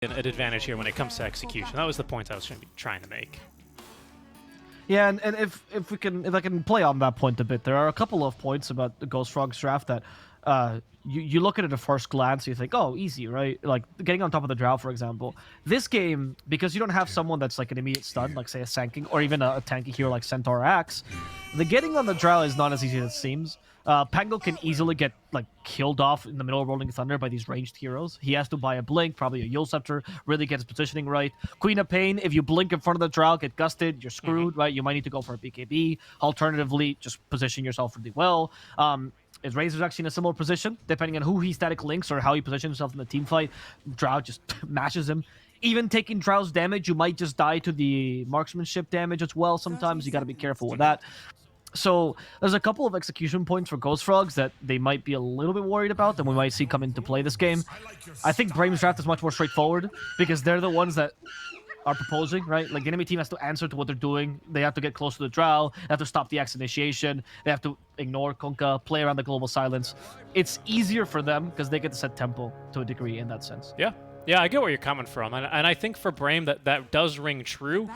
an advantage here when it comes to execution. That was the point I was trying to make. Yeah, and if I can play on that point a bit, there are a couple of points about the Ghost Frogs draft that you look at it at first glance, you think, oh, easy, right? Like getting on top of the Drow, for example. This game, because you don't have someone that's like an immediate stun, like say a Sanking, or even a tanky hero like Centaur Axe, the getting on the Drow is not as easy as it seems. Pango can easily get like killed off in the middle of Rolling Thunder by these ranged heroes. He has to buy a blink, probably a Yule Scepter, really get his positioning right. Queen of Pain, if you blink in front of the Drow, get gusted, you're screwed, right? You might need to go for a BKB. Alternatively, just position yourself really well. Is Razor's actually in a similar position, depending on who he static links or how he positions himself in the team fight. Drow just mashes him. Even taking Drow's damage, you might just die to the marksmanship damage as well. Sometimes you got to be careful with that. So there's a couple of execution points for Ghost Frogs that they might be a little bit worried about and we might see come into play this game. I think Brame's draft is much more straightforward because they're the ones that are proposing, right? Like the enemy team has to answer to what they're doing. They have to get close to the Drow. They have to stop the X initiation. They have to ignore Kunkka, play around the global silence. It's easier for them because they get to set tempo to a degree in that sense. Yeah. Yeah, I get where you're coming from, and I think for Brame that does ring true,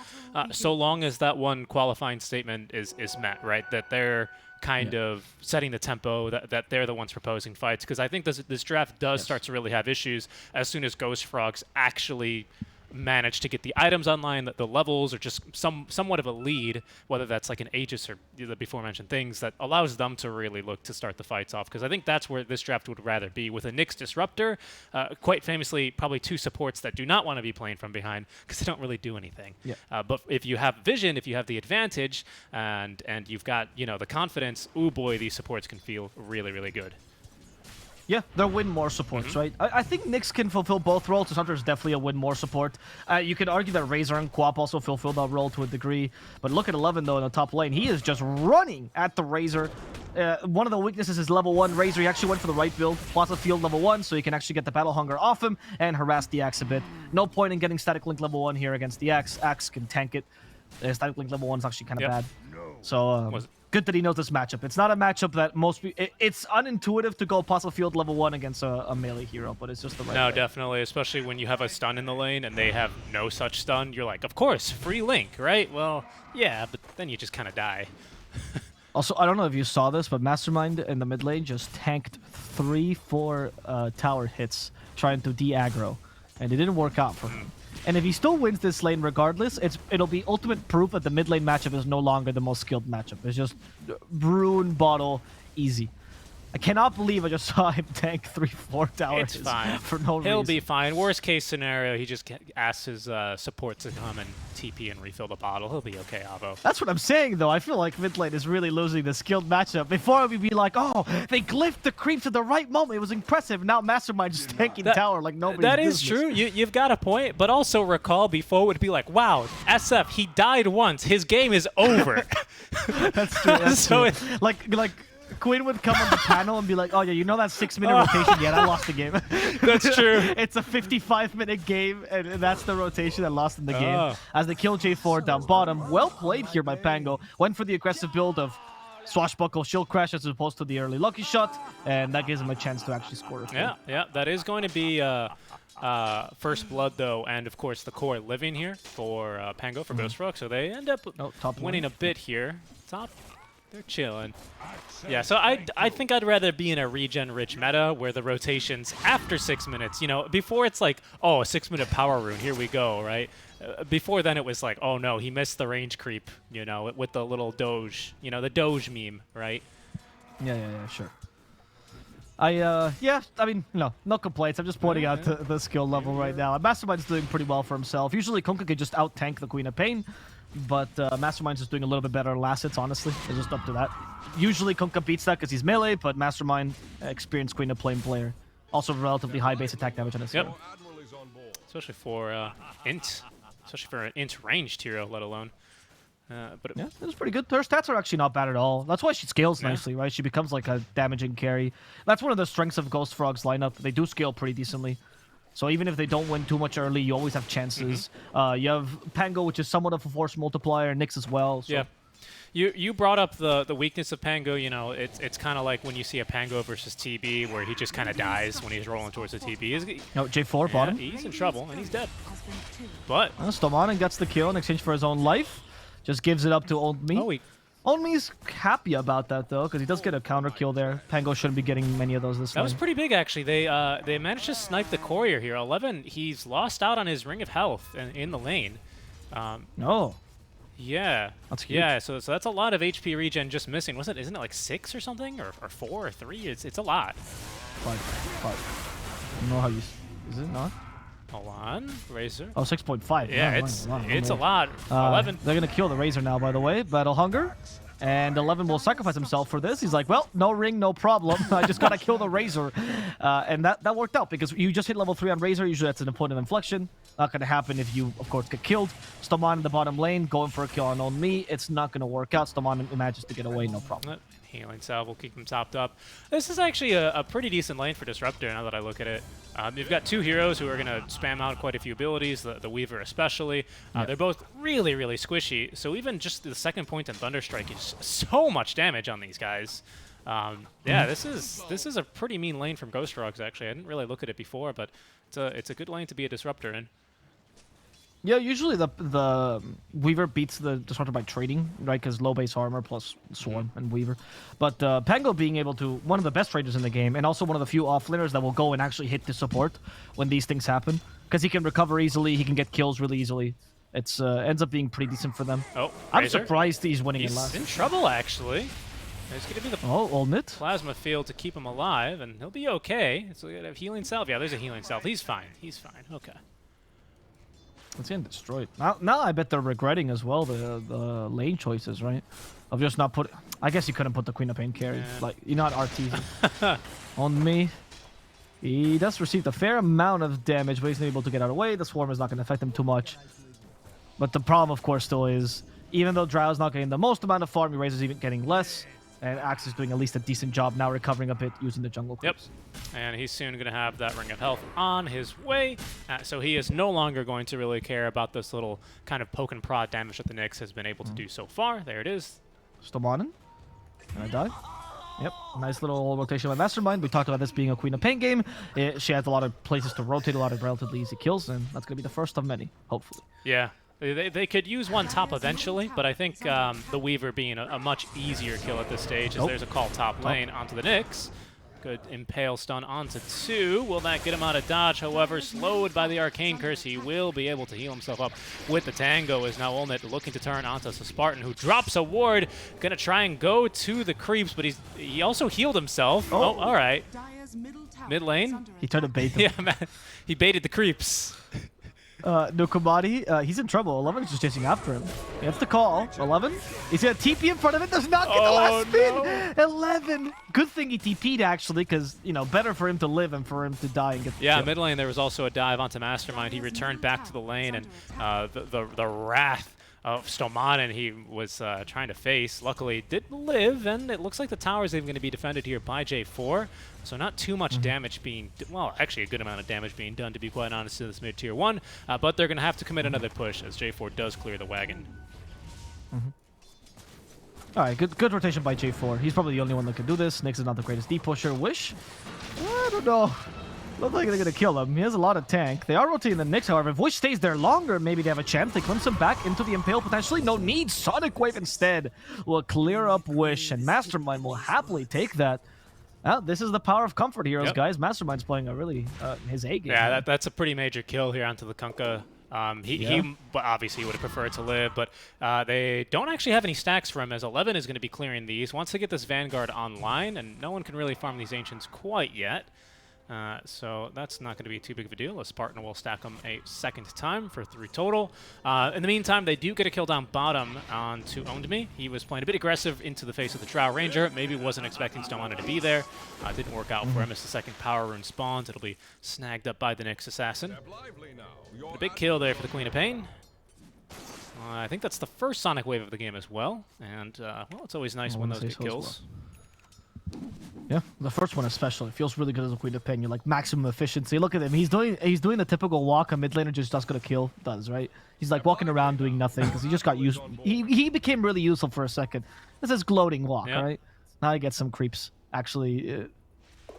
so long as that one qualifying statement is met, right? That they're kind of setting the tempo, that they're the ones proposing fights, because I think this draft does start to really have issues as soon as Ghost Frogs actually manage to get the items online, the levels, or just somewhat of a lead, whether that's like an Aegis or the before mentioned things, that allows them to really look to start the fights off. Because I think that's where this draft would rather be, with a Nyx Disruptor, quite famously probably two supports that do not want to be playing from behind because they don't really do anything. Yeah. But if you have vision, if you have the advantage, and you've got the confidence, oh boy, these supports can feel really, really good. Yeah, they're win more supports, right? I think Nyx can fulfill both roles. Hunter is definitely a win more support. You could argue that Razor and Quap also fulfill that role to a degree. But look at 11, though, in the top lane. He is just running at the Razor. One of the weaknesses is level 1 Razor. He actually went for the right build. Plaza Field level 1, so he can actually get the Battle Hunger off him and harass the Axe a bit. No point in getting Static Link level 1 here against the Axe. Axe can tank it. Static Link level 1 is actually kind of bad. So, good that he knows this matchup. It's not a matchup that most people... It's unintuitive to go Puzzle Field level 1 against a melee hero, but it's just the right No, way. definitely, especially when you have a stun in the lane and they have no such stun. You're like, of course, free Link, right? Well, yeah, but then you just kind of die. Also, I don't know if you saw this, but Mastermind in the mid lane just tanked 3-4 tower hits trying to de-aggro, and it didn't work out for him. And if he still wins this lane regardless, it'll be ultimate proof that the mid lane matchup is no longer the most skilled matchup. It's just Rune, Bottle, easy. I cannot believe I just saw him tank 3-4 towers. It's fine. For no reason. He'll be fine. Worst case scenario, he just asks his support to come and TP and refill the bottle. He'll be okay, Avo. That's what I'm saying, though. I feel like mid lane is really losing the skilled matchup. Before we'd be like, oh, they glyphed the creeps at the right moment. It was impressive. Now Mastermind just tanking tower like nobody's That is business. true. You've got a point. But also recall, before it would be like, wow, SF, he died once. His game is over. That's true. That's true. Like Quinn would come on the panel and be like, oh yeah, you know that 6-minute rotation? Yeah, I lost the game. That's true. It's a 55-minute game, and that's the rotation that lost in the game. As they kill J4 down bottom. Well played here by Pango. Went for the aggressive build of Swashbuckle Shield Crash as opposed to the early Lucky Shot, and that gives him a chance to actually score. Yeah, that is going to be First Blood, though, and of course the core living here for Pango, for Ghost Frog, so they end up winning a bit here. Top. They're chilling. Yeah, so I think I'd rather be in a regen-rich meta where the rotations after 6 minutes, before it's like, oh, a 6-minute power rune, here we go, right? Before then it was like, oh no, he missed the range creep, with the little Doge, the Doge meme, right? Yeah, sure. I mean, no complaints. I'm just pointing out the skill level right now. Mastermind's doing pretty well for himself. Usually Kunkka could just out-tank the Queen of Pain, but Mastermind's just doing a little bit better last hits, honestly. It's just up to that. Usually Kunkka beats that because he's melee, but Mastermind, experienced Queen of Pain player. Also relatively high base attack damage on his hero. Especially for especially for an int ranged hero, let alone. But yeah, it was pretty good. Her stats are actually not bad at all. That's why she scales nicely, right? She becomes like a damaging carry. That's one of the strengths of Ghost Frog's lineup. They do scale pretty decently. So even if they don't win too much early, you always have chances. You have Pango, which is somewhat of a force multiplier, Nyx as well. So. You brought up the weakness of Pango. You know, it's kind of like when you see a Pango versus TB, where he just kind of dies when he's rolling towards the TB. No, J4 bottom. He's in trouble and he's dead. But Stomanen gets the kill in exchange for his own life. Just gives it up to Old Me. oh, Old Me's happy about that though, because he does get a counter kill there. Pango shouldn't be getting many of those this that time. was pretty big actually. They managed to snipe the courier here. 11. He's lost out on his ring of health in the lane. No. Yeah. That's huge. Yeah, so that's a lot of HP regen just missing. Isn't it like 6 or something? Or 4 or 3? It's a lot. 5. I don't know how you... Is it not? Hold on. Razor. Oh, 6.5. Yeah, it's a lot. 11. They're going to kill the Razor now, by the way. Battle Hunger. And 11 will sacrifice himself for this. He's like, well, no ring, no problem. I just got to kill the Razor. And that worked out because you just hit level 3 on Razor. Usually that's an important inflection. Not going to happen if you, of course, get killed. Stomanen in the bottom lane, going for a kill on Old Me. It's not going to work out. Stomanen manages to get away, no problem. Healing salve will keep him topped up. This is actually a pretty decent lane for Disruptor now that I look at it. You've got 2 heroes who are going to spam out quite a few abilities, the Weaver especially. They're both really, really squishy, so even just the second point in Thunderstrike is so much damage on these guys. Yeah, this is a pretty mean lane from Ghost Frogs, actually. I didn't really look at it before, but it's a good lane to be a Disruptor in. Yeah, usually the Weaver beats the Disruptor by trading, right? Because low base armor plus Swarm and Weaver. But Pango being able to, one of the best traders in the game, and also one of the few offlaners that will go and actually hit the support when these things happen. Because he can recover easily, he can get kills really easily. It's ends up being pretty decent for them. Oh, I'm Razor. surprised he's winning in last. He's in trouble, actually. There's going to be the Old Nit. plasma field to keep him alive, and he'll be okay. So we have healing salve. Yeah, there's a healing salve. He's fine. He's fine. Okay. It's getting destroyed. Now I bet they're regretting as well the lane choices, right? Of just not put. I guess you couldn't put the Queen of Pain carry. Yeah. Like, you're not RT. On Me. He does receive a fair amount of damage, but he's not able to get out of the way. The Swarm is not going to affect him too much. But the problem, of course, still is, even though Drow's not getting the most amount of farm, Razor's even getting less. And Axe is doing at least a decent job now, recovering a bit using the jungle creeps. Yep. And he's soon going to have that Ring of Health on his way. So he is no longer going to really care about this little kind of poke and prod damage that the Nyx has been able to do so far. There it is. Stomanen. Gonna die. Yep. Nice little rotation by Mastermind. We talked about this being a Queen of Pain game. She has a lot of places to rotate, a lot of relatively easy kills, and that's going to be the first of many, hopefully. Yeah. They could use one top eventually, but I think the Weaver being a much easier kill at this stage, as there's a call top lane onto the Nyx. Good Impale stun onto 2. Will that get him out of dodge? However, slowed by the Arcane Curse, he will be able to heal himself up with the Tango, as now Olnit looking to turn onto Spartan, who drops a ward. Gonna try and go to the creeps, but he also healed himself. Oh, all right. Mid lane? He tried to bait them. Yeah, man. He baited the creeps. Nukamati, he's in trouble. 11 is just chasing after him. He has the call. 11. He's got a TP in front of it. Does not get the last spin. No. 11. Good thing he TP'd, actually, because, you know, better for him to live and for him to die and get the kill. Mid lane, there was also a dive onto Mastermind. He returned back to the lane, and the wrath of Stomanen he was trying to face, luckily did live, and it looks like the tower is even going to be defended here by J4. So not too much damage being, well, actually a good amount of damage being done, to be quite honest, to this mid-tier 1. But they're going to have to commit another push as J4 does clear the wagon. All right, good rotation by J4. He's probably the only one that can do this. Nyx is not the greatest deep pusher. Wish? I don't know. Looks like they're going to kill him. He has a lot of tank. They are rotating the Nyx, however. If Wish stays there longer, maybe they have a chance. They glimpse him back into the Impale, potentially. No need. Sonic Wave instead will clear up Wish, and Mastermind will happily take that. Well, this is the power of comfort heroes, guys. Mastermind's playing a really his A game. Yeah, that's a pretty major kill here onto the Kunkka. He obviously would have preferred to live, but they don't actually have any stacks for him, as 11 is going to be clearing these. Once they get this Vanguard online, and no one can really farm these Ancients quite yet. So that's not going to be too big of a deal. A Spartan will stack them a second time for 3 total. In the meantime, they do get a kill down bottom onto Owned Me. He was playing a bit aggressive into the face of the Drow Ranger. Maybe wasn't expecting Stomanen to be there. Didn't work out for him as the second power rune spawns. It'll be snagged up by the Nyx Assassin. A big kill there for the Queen of Pain. I think that's the first Sonic Wave of the game as well. And, well, it's always nice when those get kills. Yeah, the first one especially feels really good as a Queen of Pain. You're like maximum efficiency. Look at him. He's doing the typical walk a mid laner just gonna kill does, right? He's like walking around doing nothing because he just got used. He became really useful for a second. This is gloating walk, right? Now he gets some creeps. Actually,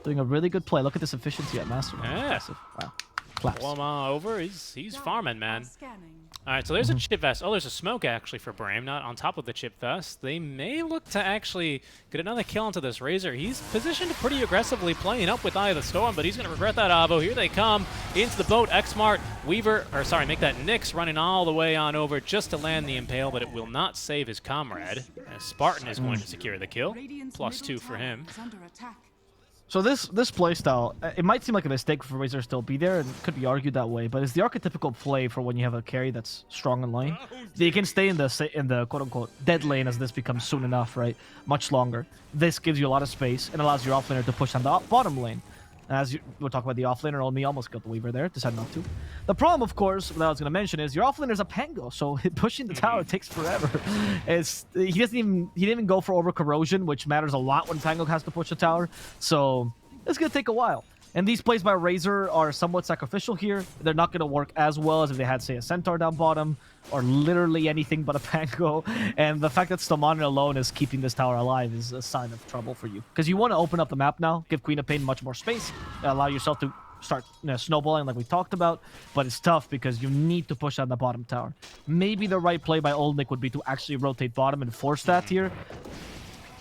doing a really good play. Look at this efficiency at Mastermind. Yeah. Impressive. Wow. Claps. Pull him over. He's farming, man. All right, so there's a chip vest. Oh, there's a smoke actually for Brame, not on top of the chip vest. They may look to actually get another kill onto this Razor. He's positioned pretty aggressively, playing up with Eye of the Storm, but he's going to regret that, Avo. Here they come into the boat. Xmart, Weaver, or sorry, make that Nyx running all the way on over just to land the Impale, but it will not save his comrade. As Spartan is going to secure the kill. +2 for him. So this playstyle, it might seem like a mistake for Razor to still be there, and it could be argued that way, but it's the archetypical play for when you have a carry that's strong in lane. They can stay in the quote-unquote dead lane as this becomes soon enough, right? Much longer. This gives you a lot of space and allows your offlaner to push on the bottom lane. As we'll talk about the offlaner, only almost got the Weaver there, decided not to. The problem, of course, that I was going to mention is your offlaner's a Pango, so pushing the tower takes forever. He didn't even go for over corrosion, which matters a lot when Pango has to push the tower. So it's going to take a while. And these plays by Razor are somewhat sacrificial here. They're not going to work as well as if they had, say, a Centaur down bottom, or literally anything but a Pango. And the fact that Stamana alone is keeping this tower alive is a sign of trouble for you. Because you want to open up the map now, give Queen of Pain much more space, allow yourself to start snowballing like we talked about, but it's tough because you need to push on the bottom tower. Maybe the right play by Old Nick would be to actually rotate bottom and force that here.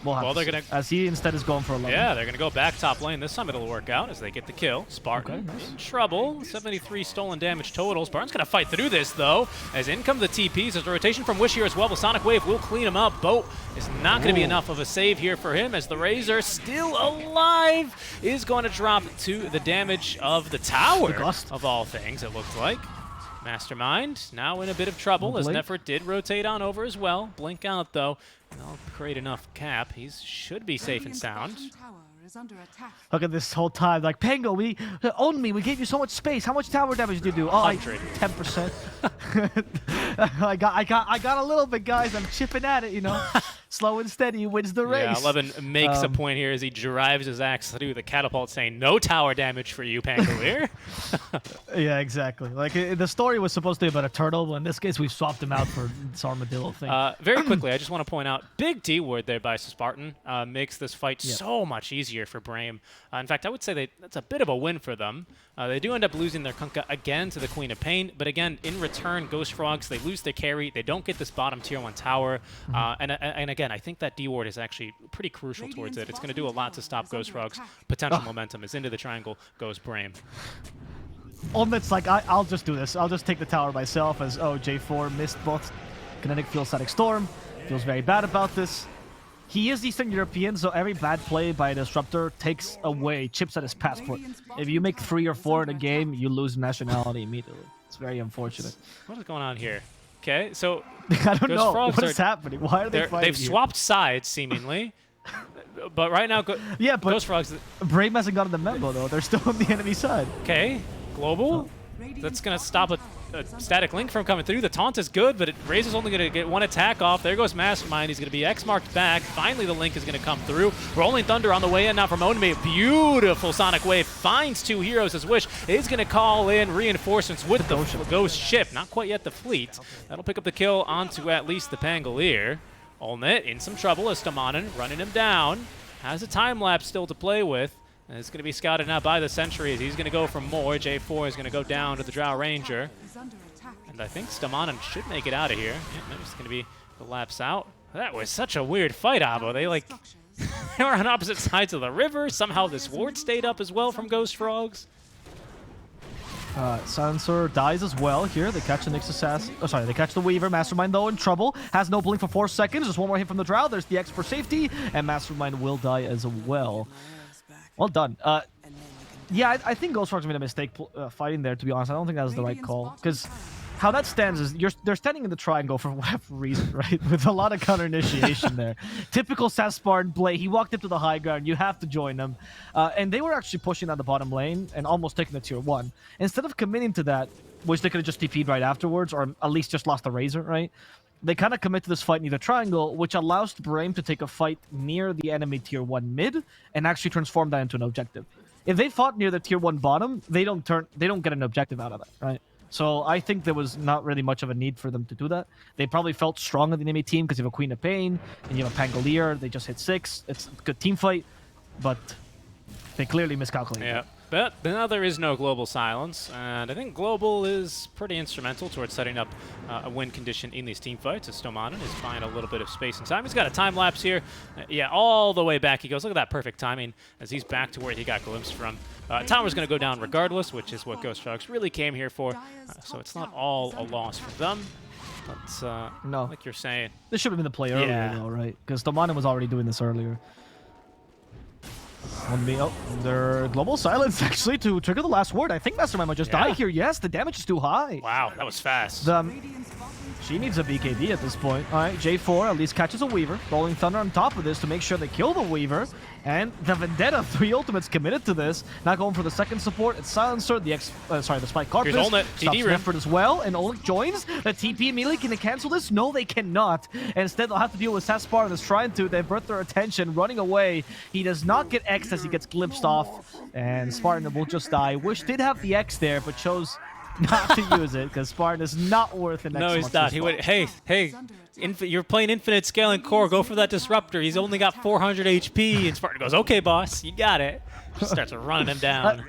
Well, they're gonna, as he instead is going for 11. Yeah, they're gonna go back top lane. This time it'll work out as they get the kill. Spartan in trouble. 73 stolen damage total. Spartan's gonna fight through this though. As in come the TPs. There's a rotation from Wish here as well. The Sonic Wave will clean him up. Boat is not gonna be enough of a save here for him as the Razor, still alive, is going to drop to the damage of the tower. Of all things, it looks like. Mastermind now in a bit of trouble as Nefert did rotate on over as well. Blink out though. That'll create enough cap. He should be safe and sound. Look at this whole time. Like, Pango, we own me. We gave you so much space. How much tower damage did you do? Oh, 10%. I got a little bit, guys. I'm chipping at it, you know. Slow and steady wins the race. Yeah, 11 makes a point here as he drives his axe through the catapult, saying no tower damage for you, Pangolier. Yeah, exactly. Like, the story was supposed to be about a turtle, but in this case, we swapped him out for this armadillo thing. Very quickly, I just want to point out, big D word there by Spartan makes this fight so much easier for Brame. In fact, I would say that's a bit of a win for them. They do end up losing their Kunkka again to the Queen of Pain, but again, in return, Ghost Frogs, they lose their carry. They don't get this bottom tier 1 tower. And again, I think that D ward is actually pretty crucial towards it. It's going to do a lot to stop Ghost Frogs' potential momentum. As into the triangle goes Brame. Ultimate's like, I'll just do this. I'll just take the tower myself as, J4 missed both Kinetic Field Static Storm. Feels very bad about this. He is Eastern European, so every bad play by a Disruptor takes away chips at his passport. If you make 3 or 4 in a game, you lose nationality immediately. It's very unfortunate. What is going on here? Okay, so I don't know what is happening. Why are they fighting? They've swapped sides seemingly, but right now, Ghost Frogs. Brame hasn't gotten the memo though. They're still on the enemy side. Okay, global. That's gonna stop a static link from coming through. The taunt is good, but Razor's only gonna get 1 attack off. There goes Mastermind. He's gonna be X-marked back. Finally, the link is gonna come through. Rolling Thunder on the way in now from Onme. Beautiful Sonic Wave finds 2 heroes as Wish is gonna call in reinforcements with the Ghost ship. Not quite yet the fleet. That'll pick up the kill onto at least the Pangolier. Olnet in some trouble as Stamanen running him down. Has a time lapse still to play with. And it's going to be scouted now by the Sentries. He's going to go for more. J4 is going to go down to the Drow Ranger. And I think Stamanen should make it out of here. Yeah, it's going to be the lapse out. That was such a weird fight, Abo. They they were on opposite sides of the river. Somehow this ward stayed up as well from Ghost Frogs. Silencer dies as well here. They catch the Nyx Assassin. Oh, sorry, they catch the Weaver. Mastermind, though, in trouble. Has no blink for 4 seconds. Just one more hit from the Drow. There's the X for safety. And Mastermind will die as well. Well done. Yeah, I think Ghost Frogs made a mistake fighting there, to be honest. I don't think that was the right call. Because how that stands is they're standing in the triangle for whatever reason, right? With a lot of counter initiation there. Typical SAS Spartan play. He walked up to the high ground. You have to join them. And they were actually pushing down the bottom lane and almost taking the tier 1. Instead of committing to that, which they could have just TP'd right afterwards, or at least just lost the Razor, right? They kind of commit to this fight near the triangle, which allows Brame to take a fight near the enemy tier 1 mid and actually transform that into an objective. If they fought near the tier 1 bottom, they don't get an objective out of that, right? So I think there was not really much of a need for them to do that. They probably felt strong on the enemy team because you have a Queen of Pain and you have a Pangolier. They just hit 6. It's a good team fight, but they clearly miscalculated. Yeah, but now there is no Global Silence, and I think Global is pretty instrumental towards setting up a win condition in these team fights, as Stomanen is finding a little bit of space and time. He's got a time lapse here. Yeah, all the way back he goes. Look at that perfect timing as he's back to where he got glimpsed from. Tower's going to go down regardless, which is what Ghost Frogs really came here for, so it's not all a loss for them. But, no, like you're saying, this should have been the play earlier, though, right? Because Stomanen was already doing this earlier. Their Global Silence actually to trigger the last word. I think Mastermind might just die here. Yes, the damage is too high. Wow, that was fast. She needs a BKB at this point. All right, J4 at least catches a Weaver. Rolling Thunder on top of this to make sure they kill the Weaver. And the Vendetta, 3 ultimates committed to this. Not going for the second support. It's Silencer, the Spike Carpus. Here's Olnet, stops TD effort as well. And Olnet joins. The TP immediately. Can they cancel this? No, they cannot. And instead, they'll have to deal with SAS Spartan that's trying to divert their attention, running away. He does not get X as he gets glimpsed off. And Spartan will just die. Wish did have the X there, but chose not to use it because Spartan is not worth an X. No, he's not. He went, hey, you're playing Infinite Scaling Core. Go for that Disruptor. He's only got 400 HP. And Spartan goes, okay, boss, you got it. Just starts running him down.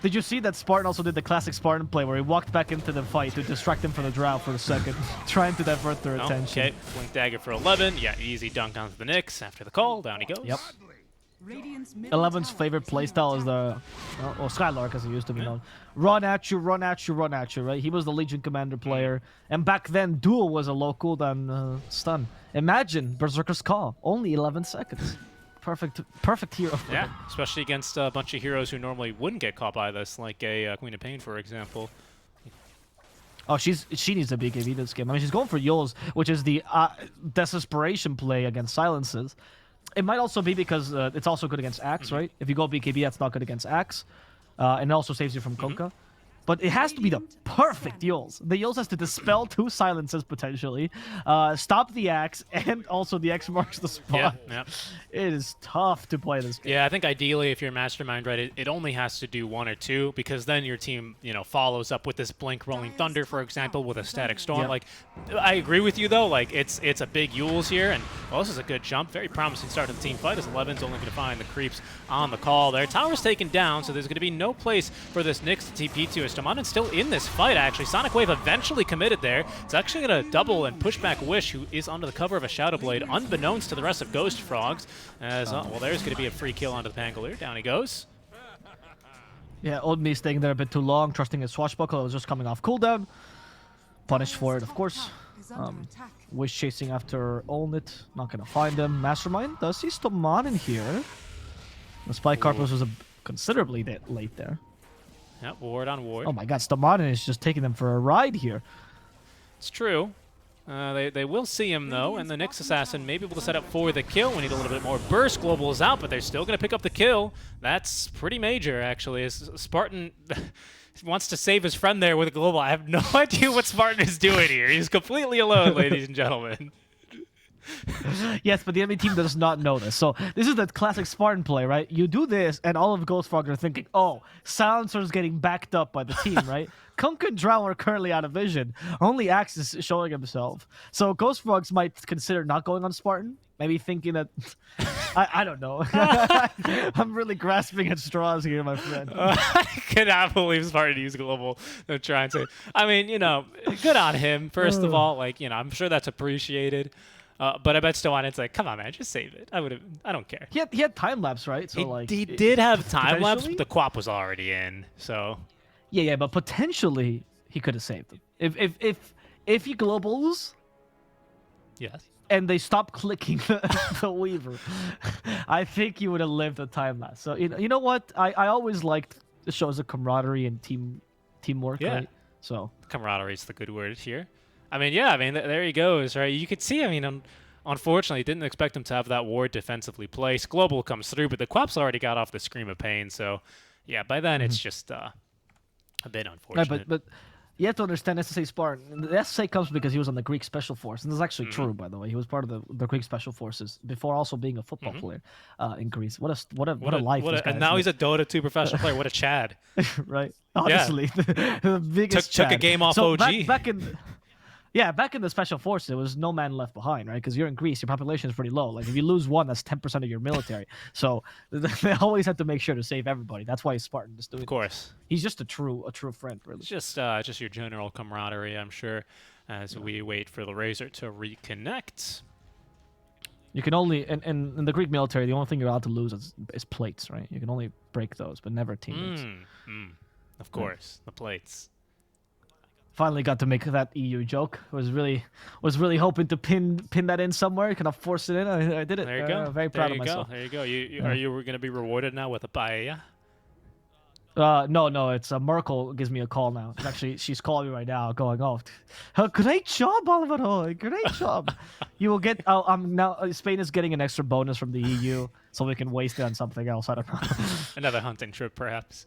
Did you see that Spartan also did the classic Spartan play where he walked back into the fight to distract him from the Drow for a second, trying to divert their attention? Okay, Blink Dagger for 11. Yeah, easy dunk onto the Nyx after the call. Down he goes. Yep. 11's favorite playstyle is the, Skylark as he used to be known. Run at you, run at you, run at you, right? He was the Legion Commander player. And back then, Duel was a low cooldown stun. Imagine Berserker's Call, only 11 seconds. Perfect hero. Yeah, especially against a bunch of heroes who normally wouldn't get caught by this, like a Queen of Pain, for example. Oh, she needs a BKB this game. I mean, she's going for Yules, which is the desperation play against silences. It might also be because it's also good against Axe, right? If you go BKB, that's not good against Axe. And it also saves you from Konka. But it has to be the perfect Yules. The Yules has to dispel 2 silences, potentially. Stop the Axe, and also the X marks the spot. Yeah. It is tough to play this game. Yeah, I think ideally, if you're Mastermind, right, it only has to do 1 or 2, because then your team, follows up with this Blink Rolling Thunder, for example, with a Static Storm. Like, I agree with you, though. Like, it's a big Yules here, and this is a good jump. Very promising start to the team fight, as 11's only going to find the creeps on the call there. Tower's taken down, so there's going to be no place for this Nyx to TP to. Stomanen's still in this fight, actually. Sonic Wave eventually committed there. It's actually going to double and push back Wish, who is under the cover of a Shadow Blade, unbeknownst to the rest of Ghost Frogs. As, there's going to be a free kill onto the Pangolier. Down he goes. Yeah, Old Me staying there a bit too long, trusting his Swashbuckle. It was just coming off cooldown. Punished for it, of course. Wish chasing after Olnit. Not going to find him. Mastermind does see Stomanen here. The Spike Carpus was considerably late there. Yep, ward on ward. Oh my god, Stomanen is just taking them for a ride here. It's true. They will see him, though, and the Nyx Assassin may be able to set up for the kill. We need a little bit more burst. Global is out, but they're still going to pick up the kill. That's pretty major, actually. As Spartan wants to save his friend there with a Global. I have no idea what Spartan is doing here. He's completely alone, ladies and gentlemen. Yes, but the enemy team does not know this. So this is the classic Spartan play, right? You do this, and all of Ghost Frog are thinking, oh, Silencer's getting backed up by the team, right? Kunk and Drow are currently out of vision. Only Axe is showing himself. So Ghost Frogs might consider not going on Spartan. Maybe thinking that... I don't know. I'm really grasping at straws here, my friend. I cannot believe Spartan used Global to try and say... I mean, good on him, first of all. Like, I'm sure that's appreciated. But I bet Stomanen's like, come on, man, just save it. I don't care. He had time lapse, right? So he did have time lapse, but the Quap was already in. So yeah, but potentially he could have saved them if he globals. Yes. And they stop clicking the Weaver. I think he would have lived the time lapse. So you know what? I always liked the shows of camaraderie and teamwork. Yeah. Right? So camaraderie is the good word here. I mean, yeah, I mean, there he goes, right? You could see, I mean, unfortunately, didn't expect him to have that ward defensively placed. Global comes through, but the Quaps already got off the Scream of Pain, so yeah, by then it's just a bit unfortunate. Right, but you have to understand SSA Spartan. The SSA comes because he was on the Greek Special Force, and this is actually true, by the way. He was part of the Greek Special Forces before also being a football player in Greece. What a life! This guy and now has he's a Dota2 professional player. What a Chad! Right? Honestly, the biggest took a Chad. game off so OG. back in the Special Forces, there was no man left behind, right? Because you're in Greece, your population is pretty low. Like if you lose one, that's 10% of your military. So they always have to make sure to save everybody. That's why he's Spartan. Just doing. Of course. He's just a true friend, really. It's just your general camaraderie, I'm sure, as we wait for the Razor to reconnect. You can only in the Greek military, the only thing you're allowed to lose is plates, right? You can only break those, but never teammates. Of course, the plates. Finally got to make that EU joke. Was really hoping to pin that in somewhere. Kind of force it in. I did it. There you go. Very proud of myself. There you go. Are you going to be rewarded now with a paella? No. It's Merkel gives me a call now. Actually, she's calling me right now, going, "Oh, great job, Oliver! Great job! You will get. Now Spain is getting an extra bonus from the EU, so we can waste it on something else. I don't know. Another hunting trip, perhaps."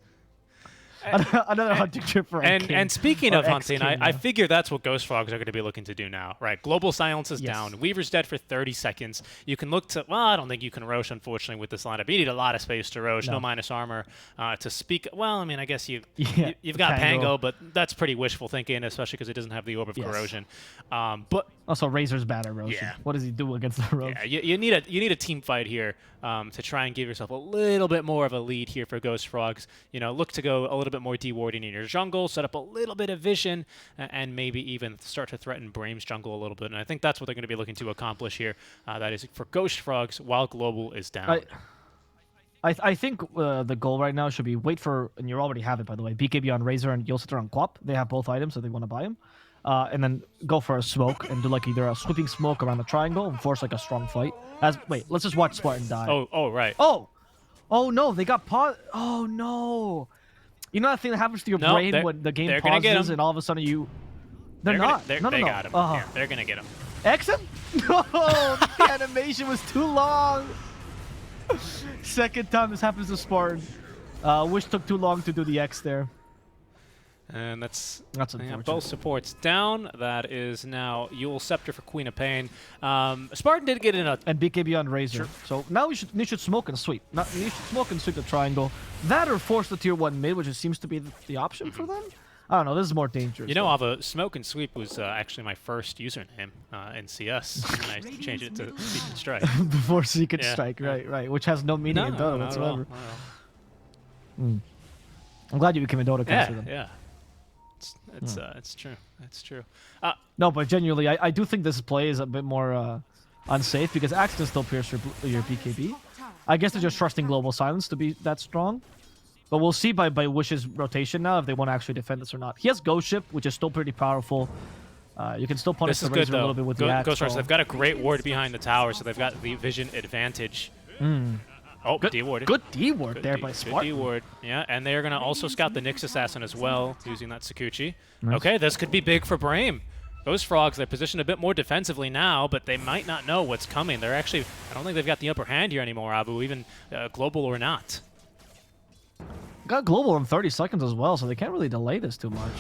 Another hunting trip for and speaking of hunting, yeah. I figure that's what Ghost Frogs are going to be looking to do now, right? Global Silence is down. Weaver's dead for 30 seconds. You can look to... Well, I don't think you can Rosh, unfortunately, with this lineup. You need a lot of space to Rosh. No minus armor to speak... Well, I mean, I guess you've got Pango, but that's pretty wishful thinking, especially because it doesn't have the Orb of Corrosion. But also, Razor's bad at Rosh. Yeah. What does he do against the Rosh? Yeah, you need a team fight here to try and give yourself a little bit more of a lead here for Ghost Frogs. You know, look to go a little bit more dewarding in your jungle, set up a little bit of vision, and maybe even start to threaten Brame's jungle a little bit. And I think that's what they're going to be looking to accomplish here. That is for Ghost Frogs while Global is down. I think the goal right now should be wait for, and you already have it, by the way, BKB on Razor and Yositer on Quap. They have both items, so they want to buy them. And then go for a smoke and do like either a sweeping smoke around the triangle and force like a strong fight. Wait, let's just watch Spartan die. Oh, right. Oh no, they got paused. Oh no. You know that thing that happens to your brain when the game pauses and all of a sudden you... They're not. They no. got him. Yeah, they're going to get him. X him? No, the animation was too long. Second time this happens to Spartan. Wish took too long to do the X there. And that's unfortunate. Both supports down. That is now Yule Scepter for Queen of Pain. Spartan did get in a... And BKB on Razor. So now you should smoke and sweep. You should smoke and sweep the triangle. That or force the tier 1 mid, which seems to be the option for them. I don't know. This is more dangerous. You know, Ava, Smoke and Sweep was actually my first username in CS. And I changed it to Seek and Strike. Before Seek and Strike, right. Which has no meaning in Dota whatsoever. I'm glad you became a Dota caster then. Yeah. It's true. It's true. No, but genuinely, I do think this play is a bit more unsafe because Axe can still pierce your BKB. I guess they're just trusting Global Silence to be that strong. But we'll see by Wish's rotation now if they want to actually defend this or not. He has Ghost Ship, which is still pretty powerful. You can still punish the Razor a little bit with the Axe. Ghost Rush, they've got a great ward behind the tower, so they've got the vision advantage. Oh, D-warded. Good D-ward there by Spartan. Good D-ward, yeah. And they're going to also scout the Nyx Assassin as well, using that Sakuchi. Nice. Okay, this could be big for Brame. Ghost Frogs, they're positioned a bit more defensively now, but they might not know what's coming. They're actually, I don't think they've got the upper hand here anymore, Abu, even global or not. Got global in 30 seconds as well, so they can't really delay this too much.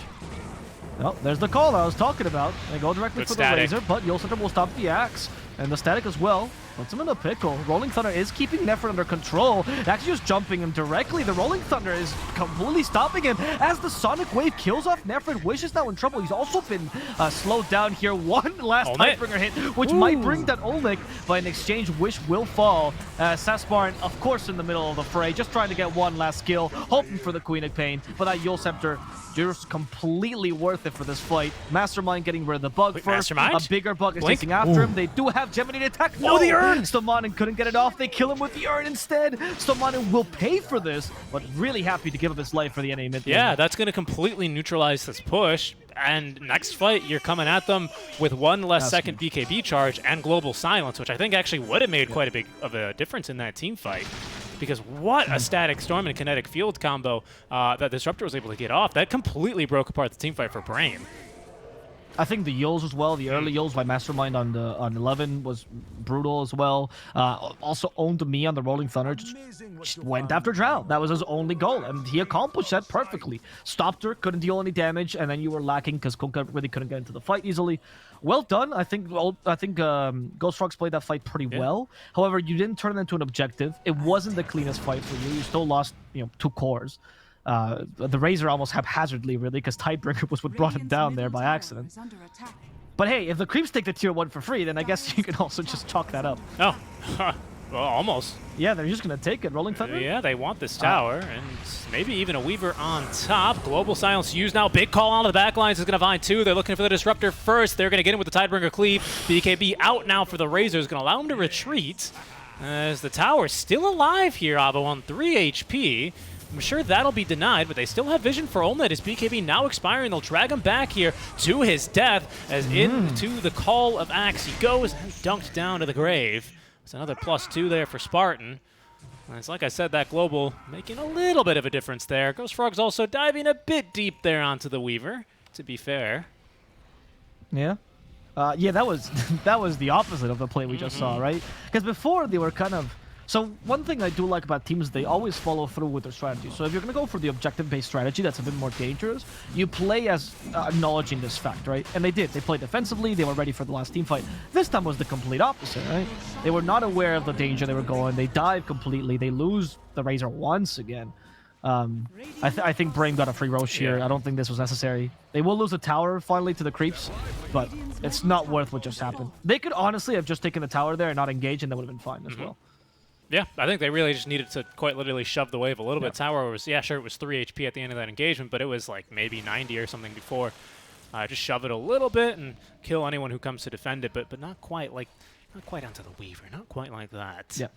Oh, there's the call I was talking about. They go directly for the Razor, but Yositer will stop the Axe. And the static as well. Puts him in a pickle. Rolling Thunder is keeping Nefert under control. Actually just jumping him directly. The Rolling Thunder is completely stopping him as the Sonic Wave kills off Nefert. Wish is now in trouble. He's also been slowed down here. One last Tidebringer hit, which might bring that Olmec, but in exchange, Wish will fall. Sasparn, of course, in the middle of the fray, just trying to get one last kill, hoping for the Queen of Pain. But that Yule Scepter, just completely worth it for this fight. Mastermind getting rid of the bug first. A bigger bug is chasing after him. They do have Gemini attack. No, the urn! Stomanen couldn't get it off. They kill him with the urn instead. Stomanen will pay for this, but really happy to give up his life for the NA mid. Yeah, that's going to completely neutralize this push. And next fight, you're coming at them with one less second BKB charge and Global Silence, which I think actually would have made quite a big of a difference in that team fight. because what a static storm and kinetic field combo that Disruptor was able to get off. That completely broke apart the team fight for Brame. I think the Yulls as well, the early Yulls by Mastermind on 11 was brutal as well. Also owned me on the Rolling Thunder, just went after Drow. That was his only goal, and he accomplished that perfectly. Stopped her, couldn't deal any damage, and then you were lacking because Kunkka really couldn't get into the fight easily. Well done. I think Ghost Frogs played that fight pretty well. However, you didn't turn it into an objective. It wasn't the cleanest fight for you. You still lost, 2 cores. The Razor almost haphazardly, really, because Tidebringer was what brought him down there by accident. But hey, if the creeps take the tier 1 for free, then I guess you can also just chalk that up. Oh, well, almost. Yeah, they're just going to take it. Rolling Thunder? Yeah, they want this tower, and maybe even a Weaver on top. Global Silence used now. Big call on the backlines is going to find 2. They're looking for the Disruptor first. They're going to get him with the Tidebringer Cleave. BKB out now for the Razor is going to allow him to retreat. As the tower's still alive here, Avo, on 3 HP. I'm sure that'll be denied, but they still have vision for Olnet. His BKB now expiring. They'll drag him back here to his death as into the Call of Axe he goes and dunked down to the grave. It's another +2 there for Spartan. And it's like I said, that Global making a little bit of a difference there. Ghost Frog's also diving a bit deep there onto the Weaver, to be fair. Yeah. Yeah, that was that was the opposite of the play we just saw, right? Because before they were kind of... So one thing I do like about teams, they always follow through with their strategy. So if you're going to go for the objective-based strategy, that's a bit more dangerous. You play as acknowledging this fact, right? And they did. They played defensively. They were ready for the last team fight. This time was the complete opposite, right? They were not aware of the danger they were going. They dive completely. They lose the Razor once again. I think Brame got a free roach here. I don't think this was necessary. They will lose the tower finally to the creeps, but it's not worth what just happened. They could honestly have just taken the tower there and not engaged, and that would have been fine as well. Yeah, I think they really just needed to quite literally shove the wave a little bit. Tower was, yeah, sure, it was 3 HP at the end of that engagement, but it was like maybe 90 or something before. Just shove it a little bit and kill anyone who comes to defend it, but not quite onto the Weaver, not quite like that. Yeah.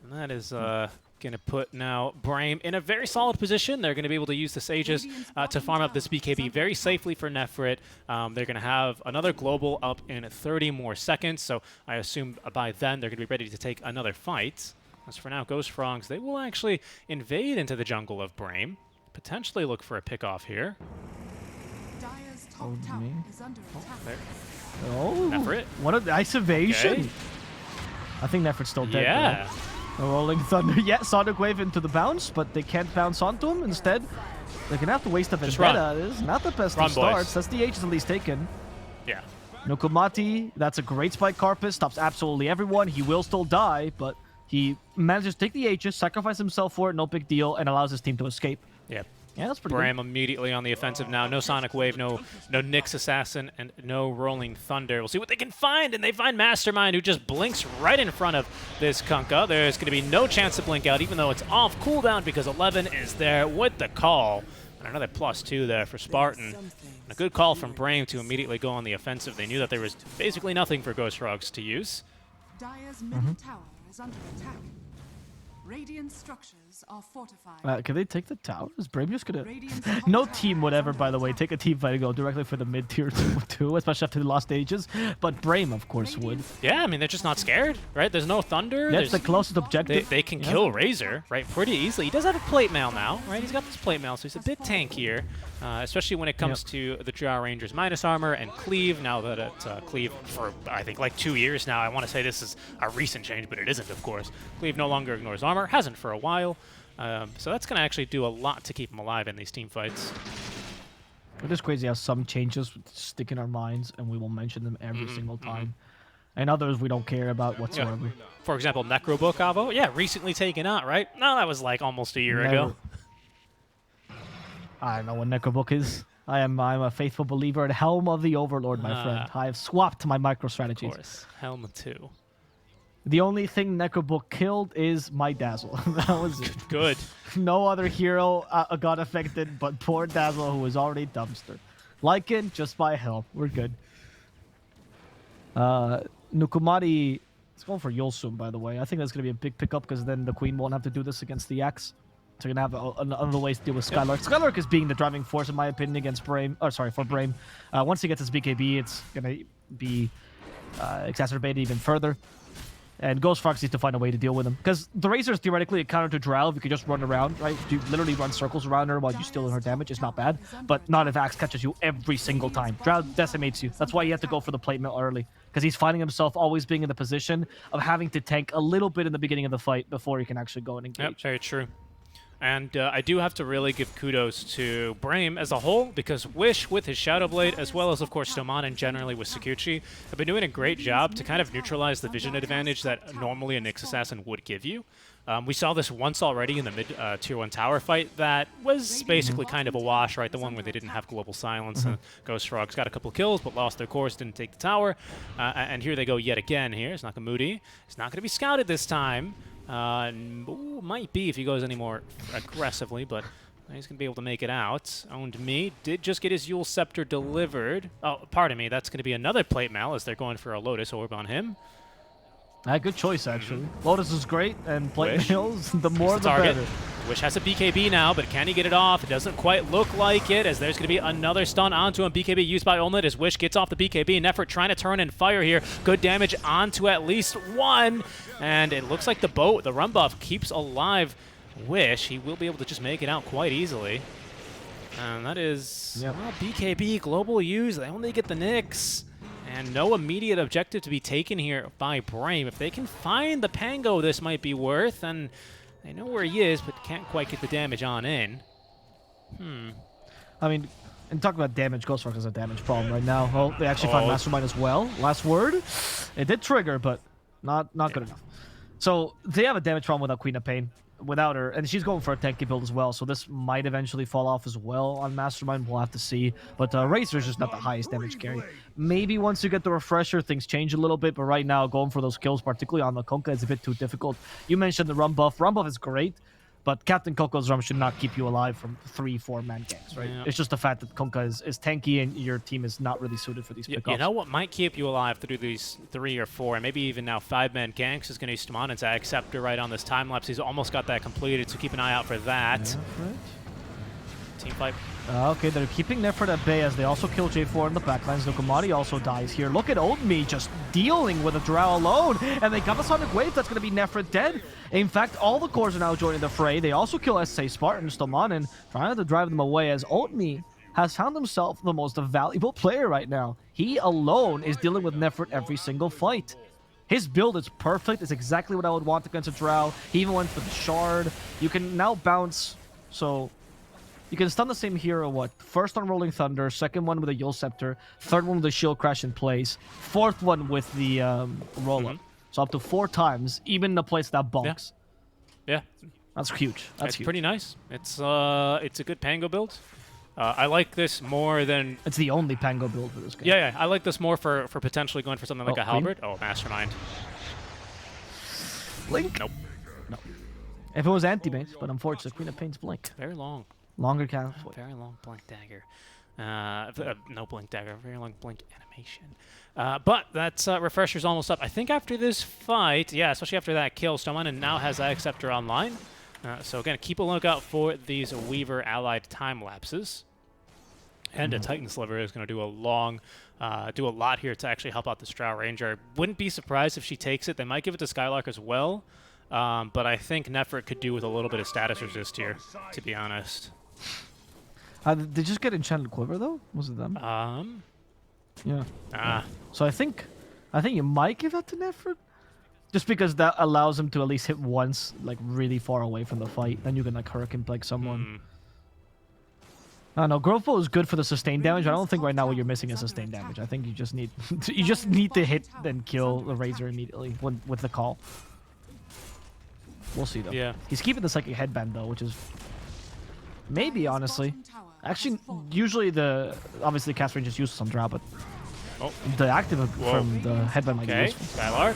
And that is going to put now Brame in a very solid position. They're going to be able to use the Sages to farm up this BKB very safely for Nefrit. They're going to have another Global up in 30 more seconds, so I assume by then they're going to be ready to take another fight. As for now, Ghost Frogs, they will actually invade into the jungle of Brame, potentially look for a pick-off here. Nefrit. What a nice evasion. Okay. I think Nefrit's still dead. Yeah. Rolling Thunder, yeah, Sonic Wave into the bounce, but they can't bounce onto him. Instead, they're going to have to waste a Vendetta. This is not the best of starts. That's the H is at least taken. Yeah. Nukumati, that's a great Spike Carpus, stops absolutely everyone. He will still die, but he manages to take the Aegis, sacrifice himself for it, no big deal, and allows his team to escape. Yep. Yeah, that's pretty Brame good. Immediately on the offensive now. No Sonic Wave, no Nyx Assassin, and no Rolling Thunder. We'll see what they can find, and they find Mastermind, who just blinks right in front of this Kunkka. There's going to be no chance to blink out, even though it's off cooldown, because 11 is there with the call. And another +2 there for Spartan. And a good call from Brame to immediately go on the offensive. They knew that there was basically nothing for Ghost Frogs to use. Dire's middle tower is under attack. Radiant structures are fortified. Can they take the tower? Is Brame just gonna... No team would ever, by the way, take a team fight and go directly for the mid-tier 2, especially after the lost ages. But Brame, of course, would. Yeah, I mean, they're just not scared, right? There's no Thunder. That's the closest objective. They can kill Razor, right, pretty easily. He does have a plate mail now, right? He's got this plate mail, so he's a bit tankier, especially when it comes to the Drow Rangers minus armor and Cleave. Now that it's Cleave for, I think, like 2 years now. I want to say this is a recent change, but it isn't, of course. Cleave no longer ignores armor. Hasn't for a while. So that's going to actually do a lot to keep him alive in these team fights. It is crazy how some changes stick in our minds, and we will mention them every single time. And others we don't care about whatsoever. Yeah. For example, Necrobook, Avo. Yeah, recently taken out, right? No, that was like almost a year ago. I don't know what Necrobook is. I'm a faithful believer in Helm of the Overlord, my friend. I have swapped my micro strategies. Of course, Helm 2. The only thing Necrobook killed is my Dazzle. That was it. Good. No other hero got affected but poor Dazzle, who was already dumpster. Lycan, just by Helm. We're good. Nukumati is going for Yulsum, by the way. I think that's going to be a big pickup because then the Queen won't have to do this against the Axe. So you're going to have another way to deal with Skylark. Yep. Skylark is being the driving force, in my opinion, against Brame. Oh, sorry, for Brame. Once he gets his BKB, it's going to be exacerbated even further. And Ghost Fox needs to find a way to deal with him. Because the Razor is theoretically a counter to Drow if you could just run around, right? You literally run circles around her while you steal her damage. It's not bad. But not if Axe catches you every single time. Drow decimates you. That's why you have to go for the plate mill early. Because he's finding himself always being in the position of having to tank a little bit in the beginning of the fight before he can actually go and engage. Yep, very true. And I do have to really give kudos to Brame as a whole, because Wish with his Shadow Blade, as well as, of course, Stomanen generally with Sakuchi, have been doing a great job to kind of neutralize the vision advantage that normally a Nyx Assassin would give you. We saw this once already in the mid Tier 1 tower fight that was basically kind of a wash, right? The one where they didn't have Global Silence, and Ghost Frogs got a couple kills, but lost their course, didn't take the tower. And here they go yet again here. It's Nakamudi. It's not going to be scouted this time. Might be if he goes any more aggressively, but he's going to be able to make it out. Owned Me did just get his Yule Scepter delivered. Oh, pardon me, that's going to be another plate mail as they're going for a Lotus Orb on him. Good choice, actually. Lotus is great, and plate Wish. mails, the more the target. better. Wish has a BKB now, but can he get it off? It doesn't quite look like it, as there's going to be another stun onto him. BKB used by Olnit as Wish gets off the BKB. Nefert trying to turn and fire here. Good damage onto at least one. And it looks like the boat, the run buff, keeps alive Wish. He will be able to just make it out quite easily. And that is well, BKB, global use. They only get the Nyx. And no immediate objective to be taken here by Brame. If they can find the Pango, this might be worth. And they know where he is, but can't quite get the damage on in. I mean, and talk about damage, Ghost Fox has a damage problem right now. Well, they actually find Mastermind as well. Last word. It did trigger, but not good enough. So they have a damage problem without Queen of Pain. Without her, and she's going for a tanky build as well, so this might eventually fall off as well on Mastermind. We'll have to see. But Razor is just not the highest damage carry. Maybe once you get the refresher, things change a little bit, but right now, going for those kills, particularly on the Kunkka, is a bit too difficult. You mentioned the run buff. Run buff is great, but Captain Coco's Rum should not keep you alive from 3-4 man ganks, right? Yeah. It's just the fact that Kunkka is tanky and your team is not really suited for these pickups. You know what might keep you alive through these 3 or 4, and maybe even now 5-man ganks is going to use Stomanen's Acceptor right on this time lapse. He's almost got that completed, so keep an eye out for that. Team fight. Okay, they're keeping Nefert at bay as they also kill J4 in the backlines. Nukamati also dies here. Look at Oldme just dealing with a Drow alone. And they got the Sonic Wave. That's going to be Nefert dead. In fact, all the cores are now joining the fray. They also kill SA Spartan, Stomanen, trying to drive them away as Oldme has found himself the most valuable player right now. He alone is dealing with Nefert every single fight. His build is perfect. It's exactly what I would want against a Drow. He even went for the Shard. You can now bounce, so you can stun the same hero, what? First on Rolling Thunder, second one with a Yule Scepter, third one with a Shield Crash in place, fourth one with the roll-up. So up to 4 times, even in a place that bonks. Yeah. That's huge. That's huge. Pretty nice. It's a good Pango build. I like this more than... It's the only Pango build for this game. Yeah, I like this more for potentially going for something like a Halberd. Oh, Mastermind. Blink? Nope. No. If it was anti-base, but unfortunately, Queen of Pain's Blink. Very long. Longer count. Very long blink dagger. No blink dagger. Very long blink animation. But that refresher's almost up. I think after this fight, yeah, especially after that kill, Stomanen now has Acceptor online. So again, keep a lookout for these Weaver allied time lapses. And a Titan Sliver is going to do a lot here to actually help out the Drow Ranger. Wouldn't be surprised if she takes it. They might give it to Skylark as well. But I think Nefert could do with a little bit of status resist here, to be honest. Did they just get Enchanted Quiver though? Was it them? Yeah. So I think you might give that to Nefert, just because that allows him to at least hit once, like really far away from the fight. Then you can like Hurricane Plague someone. I don't know. Growth Bow is good for the sustained damage. I don't think right now what you're missing is sustained damage. I think you just need to hit and kill the Razor immediately with the call. We'll see though. Yeah. He's keeping the Psychic Headband though, which is maybe honestly. Actually, usually obviously cast range is useless on Drow, but the active from the Headband might be useful. Skylark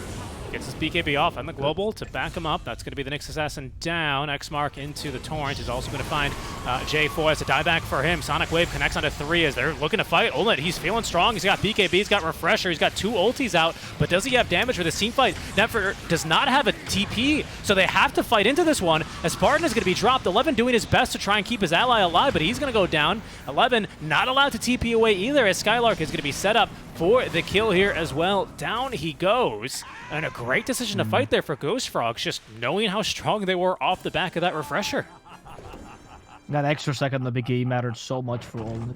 gets his BKB off and the global to back him up. That's going to be the Nyx Assassin down. X-Mark into the Torrent is also going to find J4 as a dieback for him. Sonic Wave connects onto 3 as they're looking to fight. Olnit, he's feeling strong. He's got BKB, he's got Refresher, he's got 2 ultis out, but does he have damage for this team fight? Nefert does not have a TP, so they have to fight into this one. As Spartan is going to be dropped. 11 doing his best to try and keep his ally alive, but he's going to go down. 11 not allowed to TP away either, as Skylark is going to be set up for the kill here as well. Down he goes. And a great decision to fight there for Ghost Frogs, just knowing how strong they were off the back of that refresher. That extra second in the big E mattered so much for Ultimate.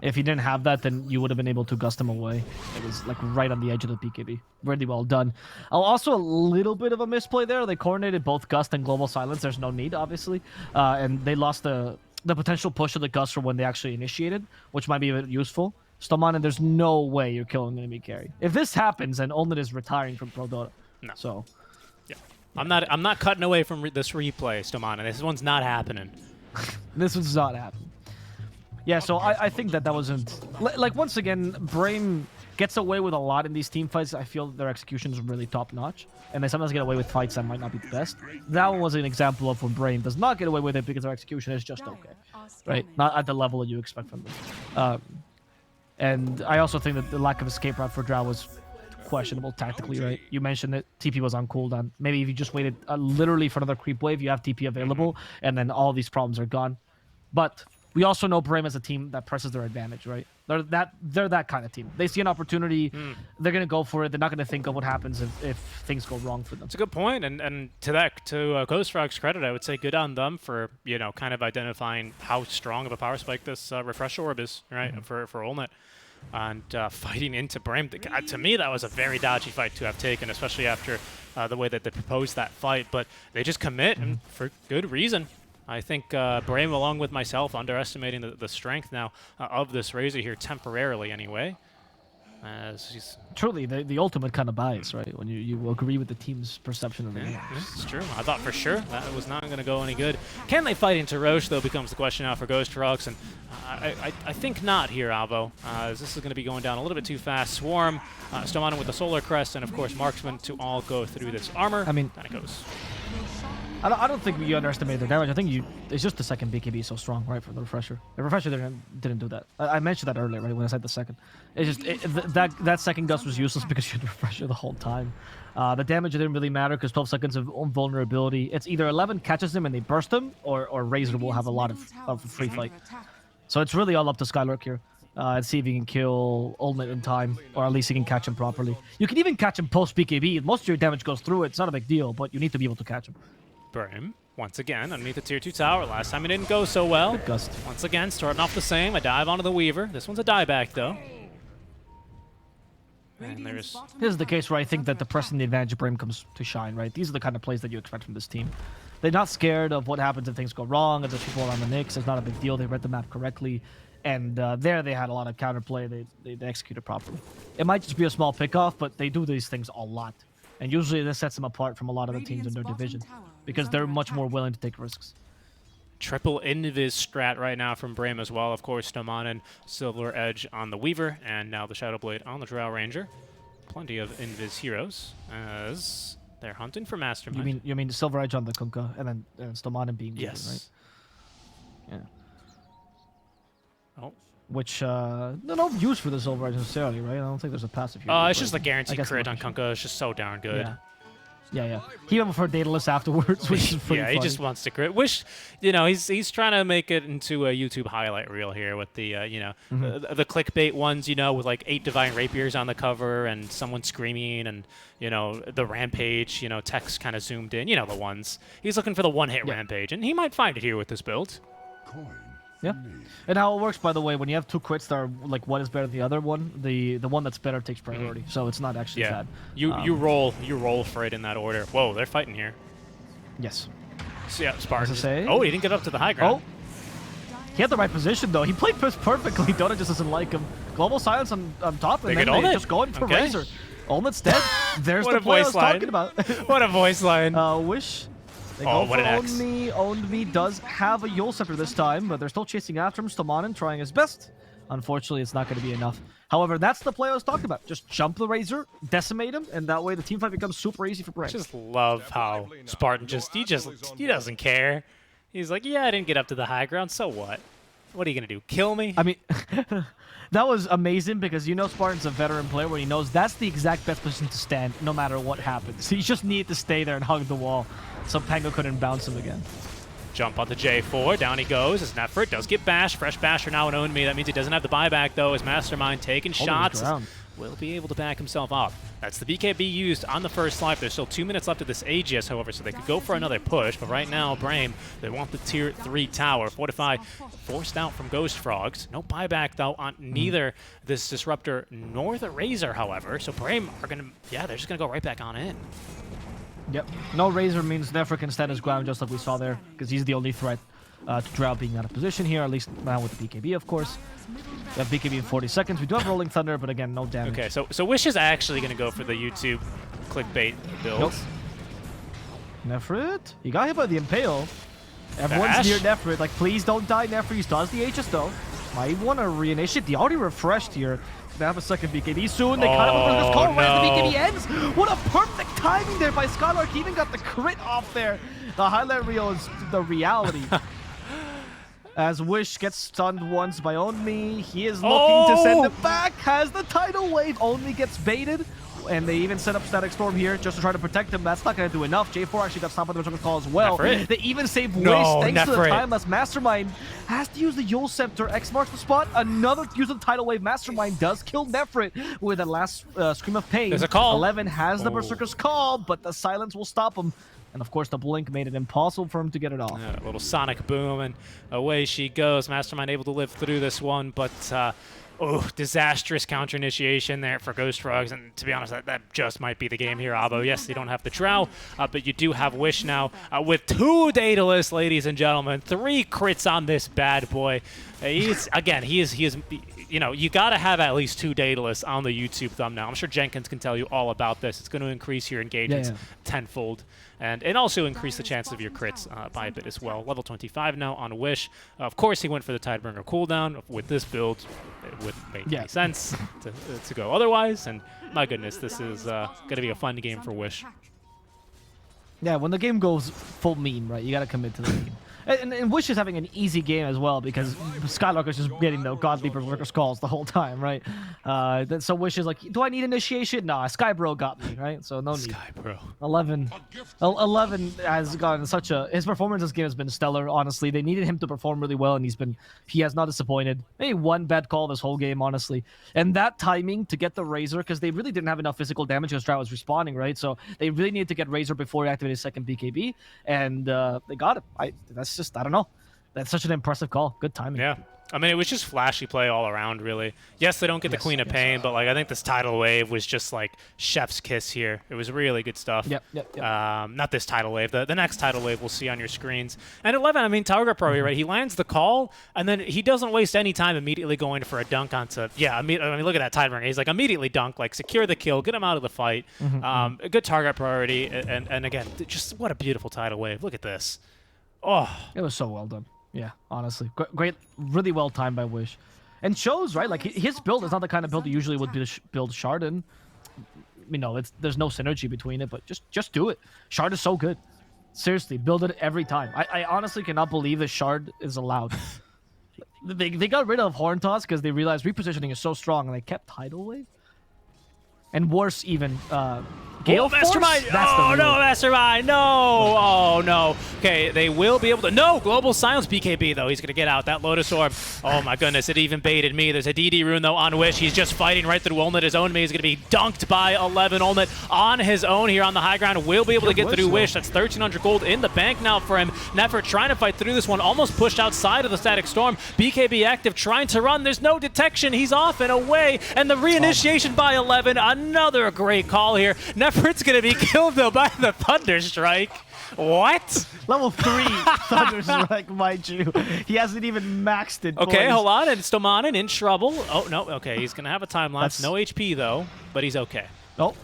If you didn't have that, then you would have been able to gust him away. It was like right on the edge of the BKB. Really well done. Also, a little bit of a misplay there. They coordinated both Gust and Global Silence. There's no need, obviously. And they lost the potential push of the Gust for when they actually initiated, which might be a bit useful. Stomanen, there's no way you're killing enemy carry. If this happens, then Ultimate is retiring from Pro Dota. No. So, yeah. I'm not cutting away from this replay, Stomanen. This one's not happening. This one's not happening. Yeah, so I think that wasn't... Like, once again, Brame gets away with a lot in these team fights. I feel their execution is really top-notch. And they sometimes get away with fights that might not be the best. That one was an example of when Brame does not get away with it because their execution is just okay. Right? Not at the level that you expect from them. And I also think that the lack of escape route for Drow was questionable tactically, right? You mentioned that TP was on cooldown. Maybe if you just waited literally for another creep wave, you have TP available, and then all these problems are gone. But we also know Brame as a team that presses their advantage, right? They're that kind of team. They see an opportunity, they're gonna go for it. They're not gonna think of what happens if things go wrong for them. It's a good point, and to Ghost Frog's credit, I would say good on them for kind of identifying how strong of a power spike this refresh orb is, right? For Ulnet. And fighting into Brame. To me, that was a very dodgy fight to have taken, especially after the way that they proposed that fight. But they just commit, and for good reason. I think Brame, along with myself, underestimating the strength now of this Razor here, temporarily anyway. As truly, the ultimate kind of bias, right? When you agree with the team's perception of the game. It's true. I thought for sure that was not going to go any good. Can they fight into Roche, though, becomes the question now for Ghost Frogs. And I think not here, Alvo. This is going to be going down a little bit too fast. Swarm, Stomanen with the Solar Crest, and of course Marksman to all go through this armor. I mean, down it goes. I don't think you underestimate their damage. I think it's just the second BKB so strong, right, for the refresher. The refresher didn't do that. I mentioned that earlier, right, when I said the second. It's just that second gust was useless because you had the refresher the whole time. The damage didn't really matter because 12 seconds of vulnerability. It's either 11 catches them and they burst them, or Razor will have a lot of free fight. So it's really all up to Skylark here. And see if he can kill Ultimate in time, or at least he can catch him properly. You can even catch him post BKB. Most of your damage goes through it. It's not a big deal, but you need to be able to catch him. Brame, once again, underneath the tier 2 tower. Last time it didn't go so well. Gust. Once again, starting off the same. A dive onto the Weaver. This one's a dieback, though. And this is the case where I think that the pressing the advantage of Brame comes to shine, right? These are the kind of plays that you expect from this team. They're not scared of what happens if things go wrong, if there's people around the Knicks. It's not a big deal. They read the map correctly. And there they had a lot of counterplay. They executed properly. It might just be a small pickoff, but they do these things a lot. And usually this sets them apart from a lot of the teams in their division because they're much more willing to take risks. Triple invis strat right now from Brame as well. Of course, Stomanen, Silver Edge on the Weaver, and now the Shadow Blade on the Drow Ranger. Plenty of invis heroes as they're hunting for Mastermind. You mean the Silver Edge on the Kunkka and then Stomanen being Weaver, yes. Right? Yeah. Oh. Which, no use for the Silver Edge necessarily, right? I don't think there's a passive here. It's just a guaranteed crit on Kunkka. It's just so darn good. Yeah. He went for Daedalus afterwards, which is pretty funny. He just wants to crit. He's trying to make it into a YouTube highlight reel here with the, the clickbait ones, with like 8 Divine Rapiers on the cover and someone screaming and, the Rampage, text kind of zoomed in, the ones. He's looking for the one-hit Rampage, and he might find it here with this build. Yeah, and how it works, by the way, when you have 2 crits that are like one is better than the other one, the one that's better takes priority. So it's not actually bad. You roll for it in that order. Whoa, they're fighting here. Yes. So yeah, Spartan. Say? Oh, he didn't get up to the high ground. Oh, he had the right position though. He played perfectly. Dota just doesn't like him. Global Silence on top, and then they're just going for Razor. Ultimate's dead. There's the play I was talking about. What a voice line. Wish. They go for Owned Me does have a Yule Scepter this time, but they're still chasing after him. Stomanen trying his best. Unfortunately, it's not going to be enough. However, that's the play I was talking about. Just jump the Razor, decimate him, and that way the team fight becomes super easy for Brame. I just love how Spartan he doesn't care. He's like, yeah, I didn't get up to the high ground, so what? What are you going to do, kill me? I mean, that was amazing because Spartan's a veteran player where he knows that's the exact best position to stand no matter what happens. He just needed to stay there and hug the wall so Pango couldn't bounce him again. Jump on the J4, down he goes. It's an effort, does get bashed. Fresh basher now on Own Me. That means he doesn't have the buyback though. His Mastermind taking shots. will be able to back himself up. That's the BKB used on the first life. There's still 2 minutes left of this Aegis, however, so they could go for another push. But right now, Brame, they want the tier 3 tower. Fortify forced out from Ghost Frogs. No buyback, though, on neither this Disruptor nor the Razor, however. So Brame are going to, yeah, they're just going to go right back on in. Yep. No Razor means Nefra can stand his ground just like we saw there, because he's the only threat to Drow being out of position here, at least now with the BKB, of course. We have BKB in 40 seconds. We do have Rolling Thunder, but again, no damage. Okay, so Wish is actually going to go for the YouTube clickbait build. Nope. Nefrit? He got hit by the Impale. Everyone's Dash? near Nefrit. Like, please don't die, Nefrit. He still has the Aegis, though. Might want to reinitiate. They already refreshed here. They have a second BKB soon. They cut him with this call right as the BKB ends. What a perfect timing there by Skylark. He even got the crit off there. The highlight reel is the reality. As Wish gets stunned once by Onmi, he is looking to send it back. Has the tidal wave. Onmi gets baited. And they even set up Static Storm here just to try to protect him. That's not going to do enough. J4 actually got stopped by the Berserker Call as well. They even save Wish thanks to the timeless. Mastermind has to use the Yule Scepter. X marks the spot. Another use of the Tidal Wave. Mastermind does kill Nefrit with that last Scream of Pain. There's a call. 11 has the Berserker's Call, but the silence will stop him. And of course, the blink made it impossible for him to get it off. Yeah, a little sonic boom, and away she goes. Mastermind able to live through this one, but disastrous counter initiation there for Ghost Frogs, and to be honest, that just might be the game here, Abo. Yes, you don't have the Drow, but you do have Wish now with 2 Daedalus, ladies and gentlemen. 3 crits on this bad boy. He is, you know, you got to have at least 2 Daedalus on the YouTube thumbnail. I'm sure Jenkins can tell you all about this. It's going to increase your engagements tenfold. And also increase the chance of your crits by a bit as well. Level 25 now on Wish. Of course, he went for the Tidebringer cooldown. With this build, it wouldn't make any sense to go otherwise. And my goodness, this is going to be a fun game for Wish. Yeah, when the game goes full meme, right, you got to commit to the game. And Wish is having an easy game as well because Skylark is just getting the godly Berserker's calls the whole time, right? So Wish is like, do I need initiation? Nah, Skybro got me, right? So no need. Skybro. 11 has gotten such a... His performance this game has been stellar, honestly. They needed him to perform really well, and he has not disappointed. Maybe one bad call this whole game, honestly. And that timing to get the Razor, because they really didn't have enough physical damage because Drow was respawning, right? So they really needed to get Razor before he activated his second BKB, and they got it. I don't know. That's such an impressive call. Good timing. Yeah. I mean, it was just flashy play all around, really. Yes, they don't get the Queen of Pain, but like I think this Tidal Wave was just like chef's kiss here. It was really good stuff. Yep. Not this Tidal Wave. The next Tidal Wave we'll see on your screens. And 11, I mean, target priority, right? He lands the call, and then he doesn't waste any time immediately going for a dunk onto... Yeah, I mean, look at that Tidebringer. He's like, immediately dunk, like, secure the kill, get him out of the fight. A good target priority, and again, just what a beautiful Tidal Wave. Look at this. Oh. It was so well done. Yeah, honestly. Great, really well timed by Wish. And shows, right? Like, his build is not the kind of build you usually would build Sharden. You know, there's no synergy between it, but just do it. Shard is so good. Seriously, build it every time. I honestly cannot believe that Shard is allowed. They got rid of Horn Toss because they realized repositioning is so strong, and they kept Tidal Wave. And worse even, Gale Force? Mastermind! Oh, no, Mastermind! No! Oh, no. Okay, they will be able to... No! Global Silence BKB, though. He's going to get out. That Lotus Orb. Oh, my goodness. It even baited me. There's a DD rune, though, on Wish. He's just fighting right through Olnit. His own mate is going to be dunked by 11. Olnit on his own here on the high ground. Will be able to get through Wish. That's 1,300 gold in the bank now for him. Nefert trying to fight through this one. Almost pushed outside of the Static Storm. BKB active, trying to run. There's no detection. He's off and away. And the reinitiation by 11. Another great call here. Nefert's going to be killed, though, by the Thunderstrike. What? Level 3 Thunderstrike, mind you. He hasn't even maxed it. Okay, boys. hold on. And Stomanen in trouble. Oh, no. Okay, he's going to have a time lapse. No HP, though, but he's okay. Oh.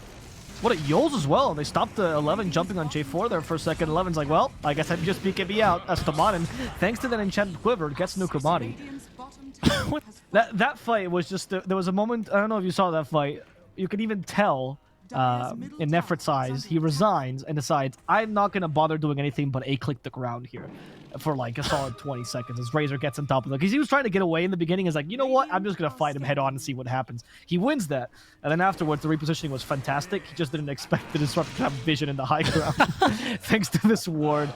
What a Yols as well. They stopped the 11 jumping on J4 there for a second. 11's like, well, I guess I'm just BKB out. As Stomanen, thanks to that enchanted quiver, gets Nukamati. What? That fight was just... There was a moment... I don't know if you saw that fight. You could even tell... in Nefert's eyes, he resigns and decides, I'm not going to bother doing anything but A-click the ground here for like a solid 20 seconds as Razor gets on top of it. Because he was trying to get away in the beginning. He's like, you know what? I'm just going to fight him head on and see what happens. He wins that. And then afterwards, the repositioning was fantastic. He just didn't expect the Disruptor to have vision in the high ground. Thanks to this ward.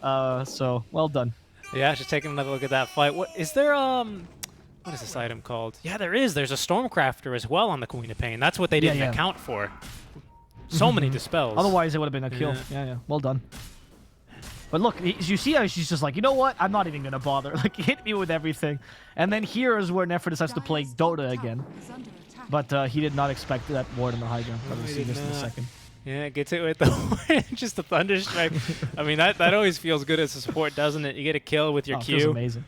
So, well done. Yeah, just taking another look at that fight. What is there, What is this item called? Yeah, there is. There's a Stormcrafter as well on the Queen of Pain. That's what they didn't account for. So many dispels. Otherwise, it would have been a kill. Yeah, well done. But look, you see how she's just like, you know what? I'm not even going to bother. Like, hit me with everything. And then here is where Nefer decides to play Dota again. But he did not expect that ward in the high ground. We'll see this in a second. Yeah, gets it with the just the Thunder Strike. I mean, that always feels good as a support, doesn't it? You get a kill with your Q. Feels amazing.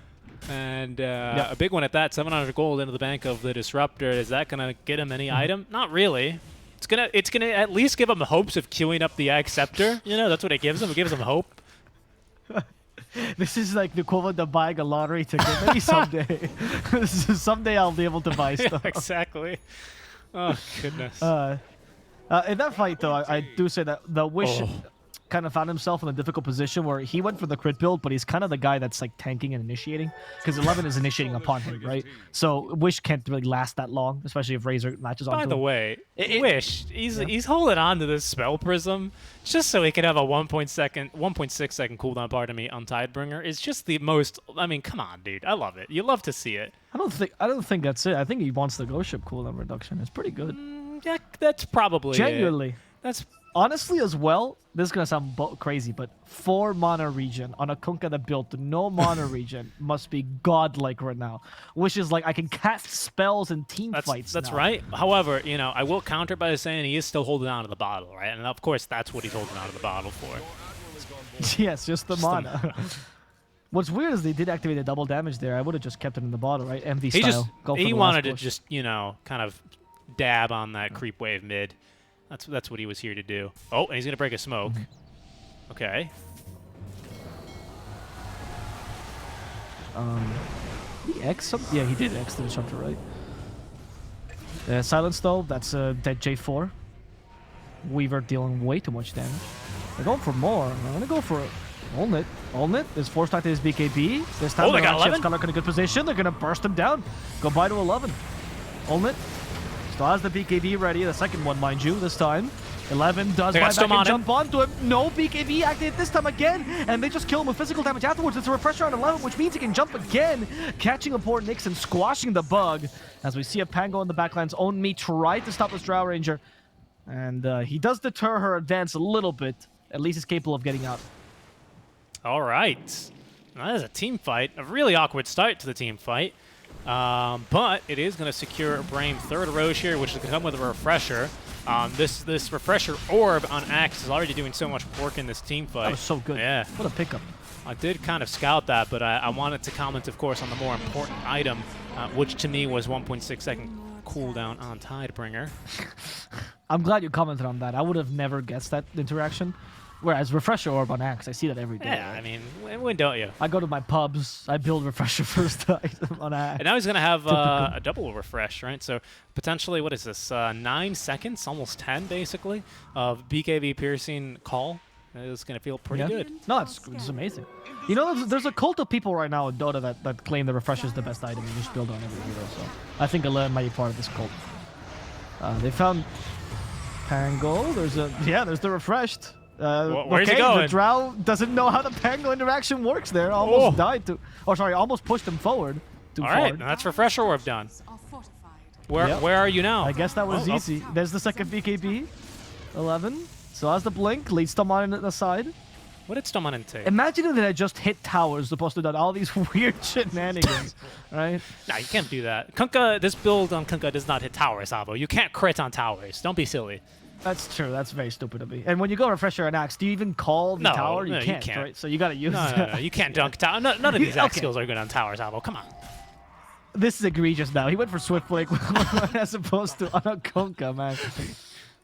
And a big one at that, 700 gold into the bank of the Disruptor. Is that going to get him any item? Not really. It's gonna at least give him hopes of queuing up the Ag Scepter. You know, that's what it gives him. It gives him hope. This is like the equivalent of buying a lottery ticket. Maybe someday. Someday I'll be able to buy stuff. Yeah, exactly. Oh, goodness. In that fight, though, I do say that the Wish kind of found himself in a difficult position where he went for the crit build, but he's kind of the guy that's like tanking and initiating, because 11 is initiating upon him, right? So Wish can't really last that long, especially if Razor latches onto him. By the way, Wish, he's holding on to this Spell Prism just so he can have a 1.6 second cooldown, pardon me, on Tidebringer. It's just the most, I mean, come on, dude. I love it. You love to see it. I don't think that's it. I think he wants the Ghost Ship cooldown reduction. It's pretty good. Yeah, that's probably genuinely. It. That's honestly as well. This is gonna sound crazy, but 4 mana regen on a Kunkka that built no mana regen must be godlike right now. Which is like I can cast spells in team fights. That's now. right. However, you know, I will counter by saying he is still holding on to the bottle, right? And of course, that's what he's holding on to the bottle for. Yes, just the mana. What's weird is they did activate a double damage there. I would have just kept it in the bottle, right? MV style. He wanted to just, you know, kind of dab on that creep wave mid. That's what he was here to do. Oh, and he's going to break a smoke. Okay. He X something? Yeah, he did X the Disruptor, right? Silence, though, that's a dead J4. Weaver dealing way too much damage. They're going for more. I'm going to go for it. Olnit. Olnit is forced out to his BKB. This time, they got 11. Skullark in a good position. They're going to burst him down. Go by to 11. Olnit still has the BKB ready. The second one, mind you, this time. 11 does buy back and jump onto him. No BKB activated this time again. And they just kill him with physical damage afterwards. It's a refresher on 11, which means he can jump again. Catching a poor Nyx and squashing the bug. As we see a Pango in the backlands. Own Me tried to stop this Drow Ranger. And he does deter her advance a little bit. At least he's capable of getting out. All right. That is a team fight. A really awkward start to the team fight. But it is going to secure Brame third Roche here, which is going to come with a refresher. This refresher orb on Axe is already doing so much work in this team fight. That was so good. Yeah. What a pickup. I did kind of scout that, but I wanted to comment, of course, on the more important item, which to me was 1.6 second cooldown on Tidebringer. I'm glad you commented on that. I would have never guessed that interaction. Whereas Refresher Orb on Axe, I see that every day. Yeah, I mean, when don't you? I go to my pubs, I build Refresher first item on Axe. And now he's going to have a double refresh, right? So potentially, what is this, 9 seconds, almost 10 basically, of BKB piercing call. It's going to feel pretty good. No, it's amazing. You know, there's a cult of people right now in Dota that claim the Refresher is the best item you just build on every hero. So I think 11 might be part of this cult. They found Pango. There's the refreshed. Where's he going? The Drow doesn't know how the Pango interaction works there. Almost died to... Oh, sorry, almost pushed him forward. All right, that's Refresher Orb done. Where are you now? I guess that was easy. There's the second BKB. 11. So as the blink, leads Stomon in the side. What did Stomon take? Imagine if they had just hit towers supposed to have done all these weird shenanigans, right? Nah, you can't do that. Kunkka, this build on Kunkka does not hit towers, Avo. You can't crit on towers. Don't be silly. That's true. That's very stupid of me. And when you go Refresher and Axe, do you even call the tower? You can't, right? So you got to use No, you can't dunk tower. None of these Axe skills are good on towers, Avo. Come on. This is egregious now. He went for Swift Blake as opposed to on a Kunkka, man.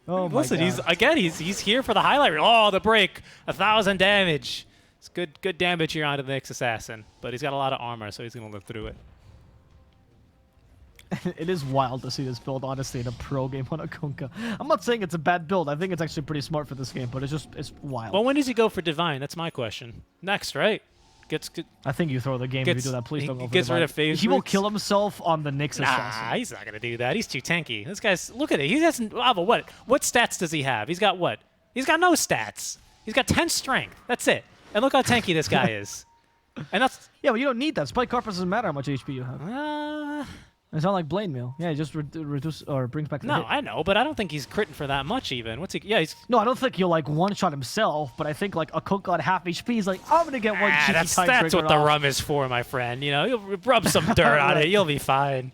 Oh my Listen, God. he's here for the highlight reel. Oh, the break. 1,000 damage. It's good damage here onto the Nyx Assassin. But he's got a lot of armor, so he's going to live through it. It is wild to see this build, honestly, in a pro game on a Kunkka. I'm not saying it's a bad build. I think it's actually pretty smart for this game, but it's wild. Well, when does he go for Divine? That's my question. Next, right? I think you throw the game if you do that. Please don't go for gets Divine. rid of favorites. He will kill himself on the Nyx Assassin. Nah, he's not going to do that. He's too tanky. This guy's... Look at it. He hasn't... Avo, what stats does he have? He's got what? He's got no stats. He's got 10 strength. That's it. And look how tanky this guy is. And that's... Yeah, but you don't need that. Spike Carpus doesn't matter how much HP you have. It's not like Blade Meal. Yeah, it just reduce or brings back the No, hit. I know, but I don't think he's critting for that much even. What's he... Yeah, he's... No, I don't think he'll like one-shot himself, but I think like a cook on half HP, he's like, I'm gonna get one cheeky that's time what trigger the off. rum is for, my friend. You know, you'll rub some dirt on it. You'll be fine.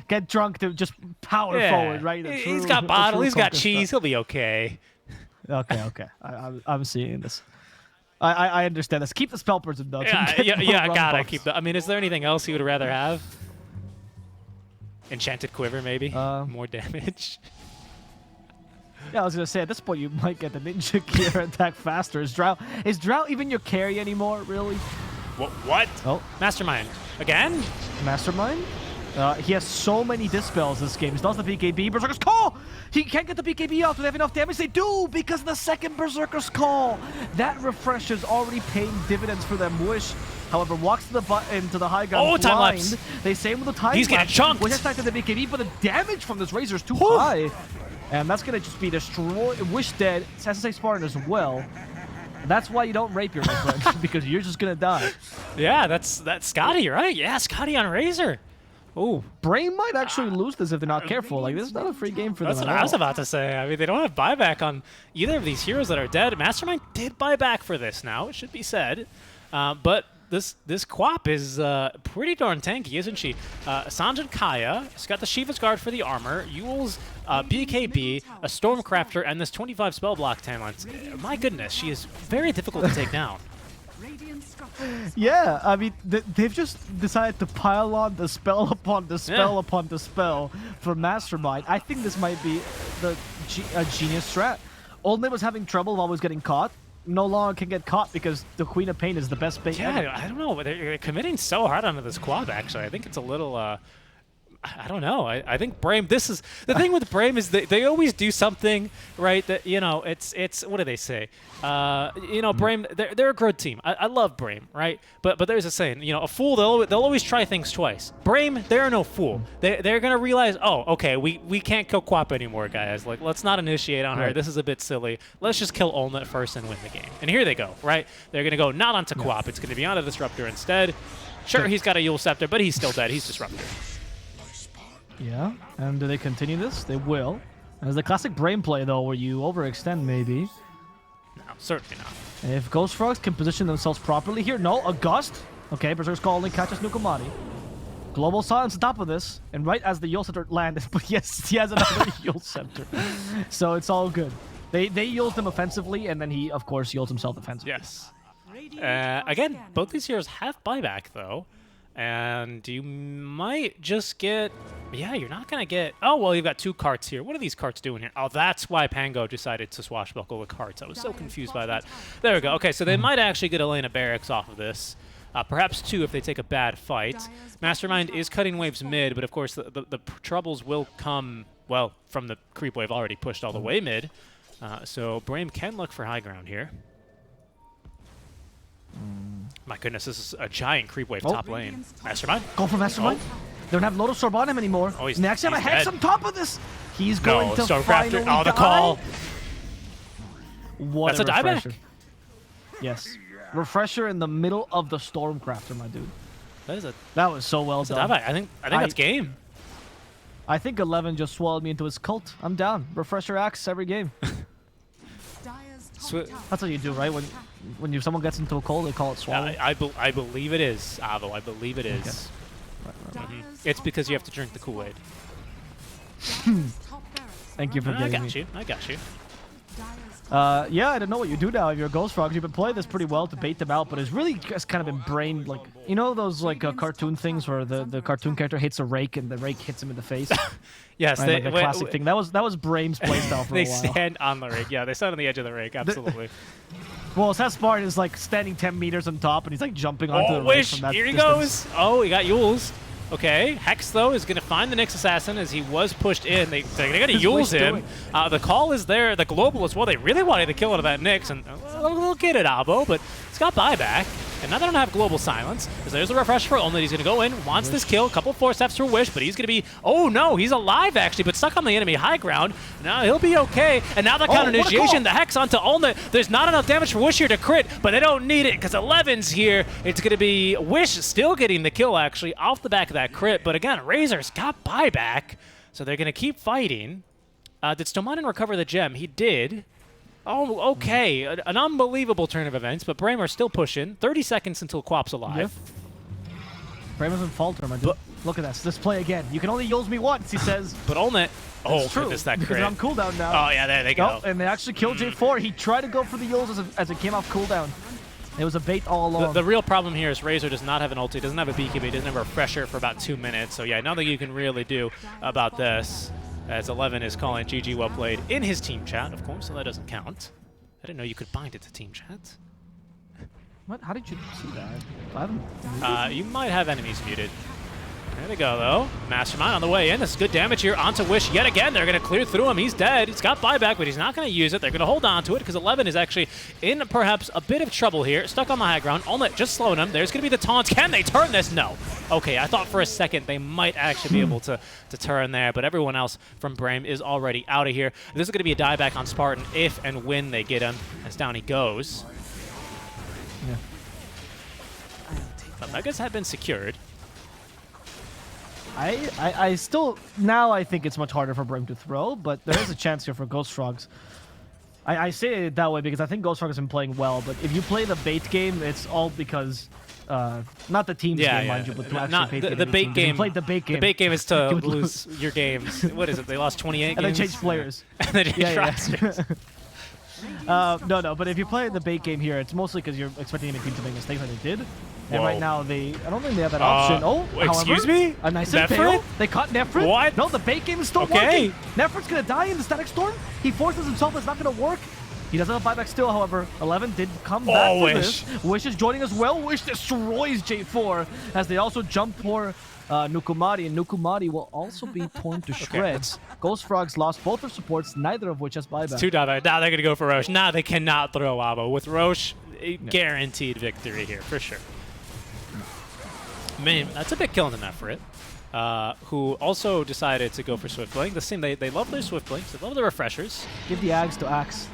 Get drunk to just power forward, right? He's got bottle. He's got cheese. He'll be okay. Okay. I'm seeing this. I understand this. Keep the spell person though. Yeah, gotta keep the... I mean, is there anything else you would rather have? Enchanted Quiver, maybe? More damage? Yeah, I was gonna say, at this point you might get the Ninja Gear attack faster. Is Drow even your carry anymore, really? What? Oh. Mastermind. Again? Mastermind? He has so many dispels this game. He does the BKB. Berserker's Call! He can't get the BKB out. Do they have enough damage? They do, because of the second Berserker's Call. That refresher's already paying dividends for them. Wish, however, walks to the button to the high ground. Oh, time lapse. They save with the time He's getting chunked. Wish attacked the BKB, but the damage from this Razor is too high. And that's going to just be destroyed. Wish dead. SSA Spartan as well. That's why you don't rapier, my friend, because you're just going to die. Yeah, that's Scotty, right? Yeah, Scotty on Razor. Oh, Brame might actually lose this if they're not careful. Like, this is not a free game for them. That's what I was about to say. I mean, they don't have buyback on either of these heroes that are dead. Mastermind did buy back for this now, it should be said. But this Quap is pretty darn tanky, isn't she? Sanjin Kaya, she's got the Shiva's Guard for the armor, Yule's BKB, a Stormcrafter, and this 25 spell block talent. My goodness, she is very difficult to take down. Yeah, I mean, they've just decided to pile on the spell upon the spell upon the spell for Mastermind. I think this might be a genius strat. Ultimate was having trouble while was getting caught. No longer can get caught because the Queen of Pain is the best bait ever. I don't know. They're committing so hard onto this quad, actually. I think it's a little... I don't know. I think Brame, this is... The thing with Brame is they always do something, right, that, you know, it's what do they say? You know, Brame, they're a good team. I love Brame, right? But there's a saying, you know, a fool, they'll always try things twice. Brame, they're no fool. They're going to realize, oh, okay, we can't kill Quap anymore, guys. Like, let's not initiate on her. This is a bit silly. Let's just kill Ulnut first and win the game. And here they go, right? They're going to go not onto Quap. It's going to be on a Disruptor instead. Sure, he's got a Yule Scepter, but he's still dead. He's Disruptor. Yeah, and do they continue this? They will. As the classic Brame play, though, where you overextend, maybe. No, certainly not. If Ghost Frogs can position themselves properly here. No, a Gust. Okay, Berserk's Call only catches Nukamati. Global Silence on top of this, and right as the Yule Scepter landed, but yes, he has another Yule Scepter. So it's all good. They Yules him offensively, and then he, of course, Yules himself defensively. Yes. Again, both these heroes have buyback, though. And you might just get... Yeah, you're not going to get... Oh, well, you've got two carts here. What are these carts doing here? Oh, that's why Pango decided to swashbuckle the carts. I was so confused by that. There we go. Okay, so they might actually get Elena Barracks off of this. Perhaps two if they take a bad fight. Mastermind is cutting waves mid, but of course the troubles will come, well, from the creep wave already pushed all the way mid. So Brame can look for high ground here. My goodness, this is a giant creep wave top lane. Mastermind? Go for Mastermind. They don't have Lotus Orb on him anymore. Oh, and they actually have a Hex on top of this. He's going to finally die. Oh, the call. What That's a refresher. dieback. Yes. Refresher in the middle of the Stormcrafter, my dude. That was so well done. I think that's game. I think 11 just swallowed me into his cult. I'm down. Refresher Axe every game. That's what you do, right? When someone gets into a cold, they call it swallow. I believe it is, Avo. I believe it is. Okay. Right. It's because you have to drink the Kool-Aid. Thank you for getting me. I got you. Yeah, I don't know what you do now if you're Ghost Frogs. You've been playing this pretty well to bait them out, but it's really just kind of been brain, like, you know those like cartoon things where the cartoon character hits a rake and the rake hits him in the face? Yes, right? Like a classic thing. That was Brame's playstyle for a while. They stand on the rake. Yeah, they stand on the edge of the rake. Absolutely. Well, Seth Spartan is like standing 10 meters on top, and he's like jumping onto the rake from that Here he distance. goes. Oh, he got Yules. Okay, Hex, though, is going to find the Nyx Assassin as he was pushed in. They're going to Yules him. The call is there. The Global as well. They really wanted to kill out of that Nyx, and we'll get it, Abo, but it's got buyback. And now they don't have global silence, because there's a refresh for Olned. He's going to go in, wants this kill, a couple 4-steps for Wish, but he's going to be, oh no, he's alive actually, but stuck on the enemy high ground. Now he'll be okay. And now the counter initiation, the Hex onto Olned. There's not enough damage for Wish here to crit, but they don't need it, because 11's here. It's going to be Wish still getting the kill actually, off the back of that crit. But again, Razor's got buyback, so they're going to keep fighting. Did Stomanen recover the gem? He did. Oh, okay. An unbelievable turn of events, but Brame are still pushing. 30 seconds until Quap's alive. Yep. Brame doesn't falter, my dude. Look at this. This play again. You can only use me once, he says. But Olned. Oh, true, goodness, that because crit. I'm cooldown now. Oh, yeah, there they go. Nope, and they actually killed J4. He tried to go for the Yules as it came off cooldown. It was a bait all along. The real problem here is Razor does not have an ulti, doesn't have a BKB, doesn't have a refresher for about 2 minutes. So, yeah, nothing you can really do about this. As 11 is calling GG well played in his team chat, of course, so that doesn't count. I didn't know you could bind it to team chat. What? How did you see that? I haven't... You might have enemies muted. There they go, though. Mastermind on the way in. This is good damage here onto Wish yet again. They're going to clear through him. He's dead. He's got buyback, but he's not going to use it. They're going to hold on to it because 11 is actually in perhaps a bit of trouble here. Stuck on the high ground. Olned just slowing him. There's going to be the taunts. Can they turn this? No. Okay, I thought for a second they might actually be able to turn there, but everyone else from Brame is already out of here. This is going to be a dieback on Spartan if and when they get him, as down he goes. Yeah. But Megas have been secured. I still, now I think it's much harder for Brame to throw, but there is a chance here for Ghost Frogs. I say it that way because I think Ghost Frog has been playing well, but if you play the bait game, it's all because, not the team's game, mind you, but the bait game. You played the bait game. The bait game is to lose your games. What is it? They lost 28 and games? they changed players. And they changed rosters. No, but if you play the bait game here, it's mostly because you're expecting any team to make mistakes like they did. And right now, I don't think they have that option. Excuse me? A nice Nefrit? impale. They caught Nefrit. What? No, the bait game is still working. Nefrit's going to die in the Static Storm. He forces himself. It's not going to work. He doesn't have buyback still, however. 11 did come back to Wish. this. Wish is joining as well. Wish destroys J4 as they also jump for Nukumari, and Nukumari will also be torn to shreds. Ghost Frogs lost both their supports, neither of which has buyback. It's 2 dieback. Now they're going to go for Roche. Now they cannot throw Avo. With Roche, guaranteed victory here, for sure. Man, that's a big kill in the Nefrit, who also decided to go for Swift Blink. The same, they love their Swift Blinks. They love their refreshers. Give the Ags to Axe.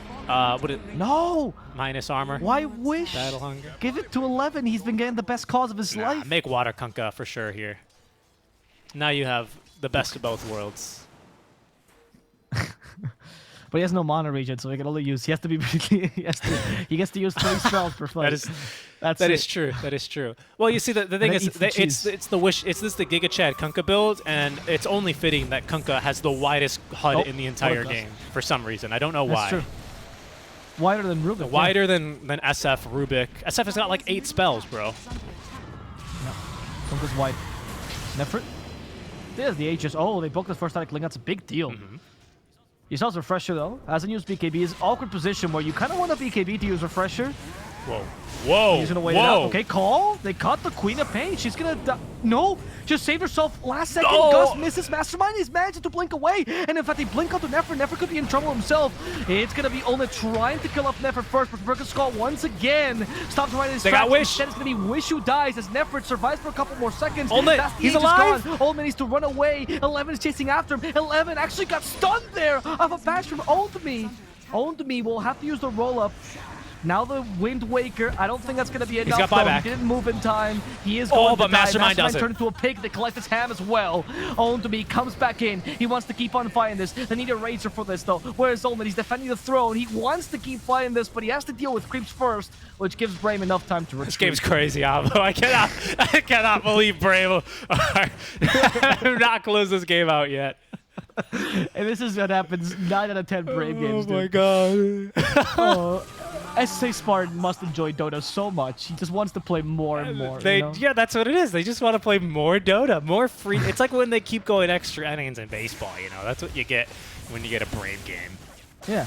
No! Minus armor. Why Wish? Battle hunger. Give it to 11. He's been getting the best cause of his life. Make Water Kunkka for sure here. Now you have the best of both worlds. But he has no mana regen, so he can only use. He has to be. he gets to use 3 spells per fight. That is true. That is true. Well, you see, the thing is, it's the Wish. It's the Giga Chad Kunkka build, and it's only fitting that Kunkka has the widest HUD in the entire game for some reason. I don't know why. That's true. Wider than Rubik. Wider than SF Rubik. SF has got like 8 spells, bro. No, Kunkka's wide. Nefrit. There's the HS. Oh, they broke the first static link. That's a big deal. He sells Refresher, though. Hasn't used BKB. His awkward position where you kind of want a BKB to use Refresher. Whoa. Whoa. He's going to wait it out. Okay, call. They caught the Queen of Pain. She's going to... No! Just saved herself last second. Gus misses Mastermind. He's managed to blink away. And in fact, they blink onto Nefrit. Nefrit could be in trouble himself. It's going to be Olned trying to kill off Nefrit first, but Broken Skull once again stops right in his tracks. They got Wish. Instead, it's going to be Wish who dies as Nefrit survives for a couple more seconds. Olned, he's alive. Olned needs to run away. 11 is chasing after him. 11 actually got stunned there off a bash from Owned Me will have to use the roll-up. Now the Wind Waker, I don't think that's going to be enough. He's got buyback. He didn't move in time. He is going to die. Mastermind does it. Turned into a pig to collect his ham as well. Owned Me comes back in. He wants to keep on fighting this. They need a Razor for this, though. Where's Owned? He's defending the throne. He wants to keep fighting this, but he has to deal with creeps first, which gives Brame enough time to retreat. This game's crazy, Avo. I cannot believe Brame are not close this game out yet. And this is what happens 9 out of 10 Brave games, dude. Oh my god. SSA Spartan must enjoy Dota so much. He just wants to play more and more. Yeah, that's what it is. They just want to play more Dota, more free. It's like when they keep going extra innings in baseball, you know. That's what you get when you get a Brave game. Yeah.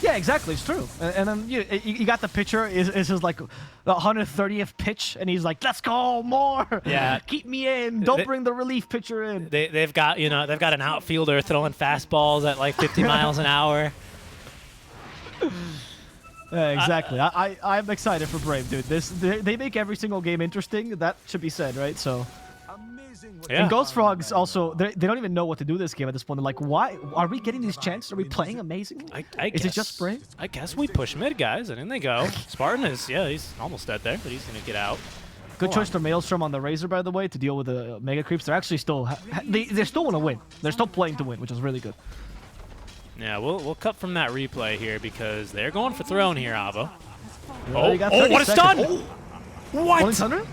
Yeah, exactly. It's true. And then you got the pitcher. Is his like the 130th pitch, and he's like, "Let's go more. Yeah, keep me in. Don't bring the relief pitcher in." They've got an outfielder throwing fastballs at like 50 miles an hour. Exactly. I'm excited for Brave, dude. They make every single game interesting. That should be said, right? So. Yeah. And Ghost Frogs also, they don't even know what to do this game at this point. They're like, why are we getting these chances? Are we playing amazingly? Is it just Brave? I guess we push mid, guys, and in they go. Spartan is, yeah, he's almost dead there, but he's going to get out. Good choice to Maelstrom on the Razor, by the way, to deal with the Mega Creeps. They're actually still, they still want to win. They're still playing to win, which is really good. Yeah, we'll cut from that replay here because they're going for throne here, Avo. Oh, what a stun! Oh. What?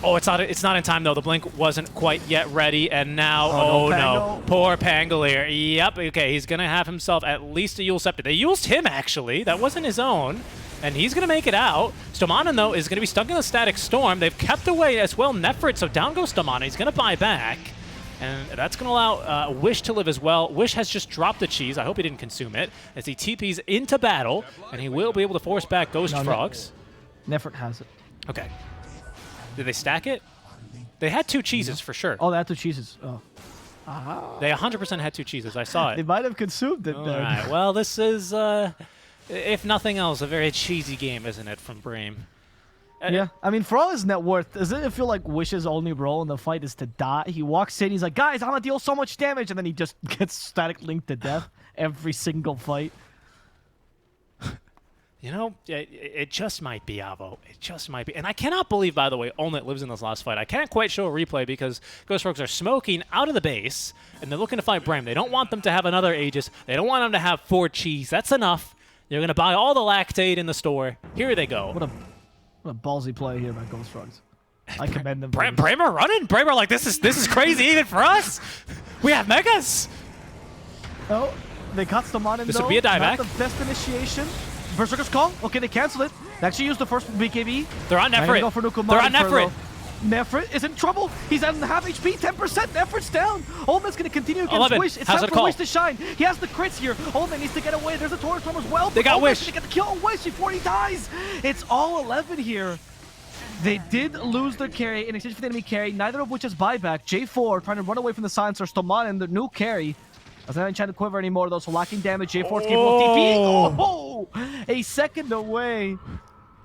Oh, it's not in time though. The blink wasn't quite yet ready, and now, no, poor Pangolier. Yep, okay, he's gonna have himself at least a Yule Scepter. They used him actually. That wasn't his own, and he's gonna make it out. Stomanen though is gonna be stuck in the Static Storm. They've kept away as well Nefrit, so down goes Stomanen. He's gonna buy back, and that's gonna allow Wish to live as well. Wish has just dropped the cheese. I hope he didn't consume it as he TPs into battle, and he will be able to force back Ghost Frogs. Nefrit has it. Okay. Did they stack it? They had 2 cheeses for sure. Oh, they had 2 cheeses. Oh. They 100% had 2 cheeses. I saw it. They might have consumed it. All right. Well, this is, if nothing else, a very cheesy game, isn't it, from Brame? Yeah. I mean, for all his net worth, doesn't it feel like Wish's only role in the fight is to die? He walks in, he's like, guys, I'm going to deal so much damage, and then he just gets static linked to death every single fight. You know, it just might be, Avo. It just might be. And I cannot believe, by the way, Olnit lives in this last fight. I can't quite show a replay because Ghost Frogs are smoking out of the base, and they're looking to fight Brame. They don't want them to have another Aegis. They don't want them to have 4 cheese. That's enough. They're going to buy all the lactate in the store. Here they go. What a ballsy play here by Ghost Frogs. I commend them. Brame are running. Brame are like, this is crazy even for us. We have megas. Oh, they got Stomanen. This would be a dieback. Not the best initiation. Berserker's Call. Okay, they cancel it. They actually used the first BKB. They're on Nefrit. They're on Nefrit. Nefrit is in trouble. He's at half HP, 10%. Nefrit's down. Ultimate's going to continue against 11. Wish. It's How's time it for Wish to shine. He has the crits here. Ultimate needs to get away. There's a Taurus Storm as well. They got Wish. They get the kill on Wish before he dies. It's all 11 here. They did lose their carry in exchange for the enemy carry, neither of which is buyback. J4 trying to run away from the Silencer. Stomanen, the new carry. As they're not trying to quiver anymore, though, so lacking damage. J4 is capable of TPing. Oh! A second away.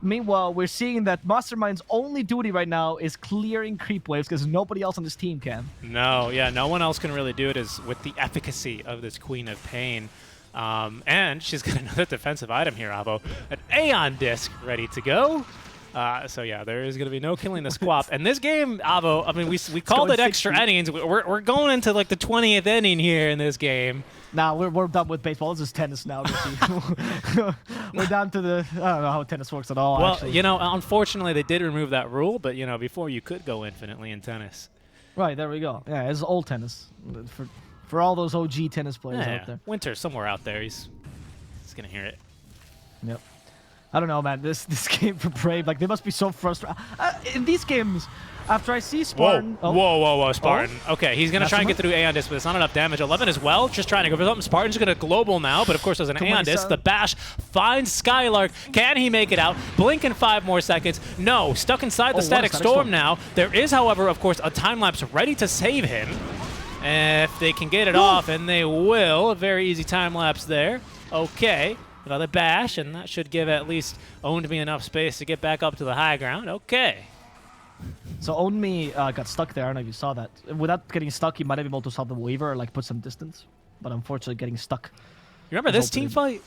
Meanwhile, we're seeing that Mastermind's only duty right now is clearing creep waves because nobody else on this team can. No, yeah, no one else can really do it is with the efficacy of this Queen of Pain. And she's got another defensive item here, Avo. An Aeon Disc ready to go. So yeah, there is going to be no killing the Squap. And this game, Avo, I mean, we called it extra innings. We're going into like the 20th inning here in this game. Nah, we're done with baseball. This is tennis now. We're down to the, I don't know how tennis works at all. Well, actually. you know, unfortunately they did remove that rule, but you know, before you could go infinitely in tennis. Right, there we go. Yeah, it's old tennis. For all those OG tennis players out there. Winter somewhere out there, he's going to hear it. Yep. I don't know, man. This game for Brave, like, they must be so frustrated. In these games, after I see Spartan... Whoa, Spartan. Oh. Okay, he's going to try and get through Aeon Disc, but it's not enough damage. 11 as well, just trying to go for something. Spartan's going to global now, but of course there's an Aeon Disc. The Bash finds Skylark. Can he make it out? Blink in 5 more seconds. No, stuck inside the Static Storm now. There is, however, of course, a time-lapse ready to save him. If they can get it off, and they will. A very easy time-lapse there. Okay. Another bash, and that should give at least Owned Me enough space to get back up to the high ground. Okay. So Owned Me got stuck there. I don't know if you saw that. Without getting stuck, he might have been able to solve the Weaver or like put some distance. But unfortunately, getting stuck. You remember this team fight?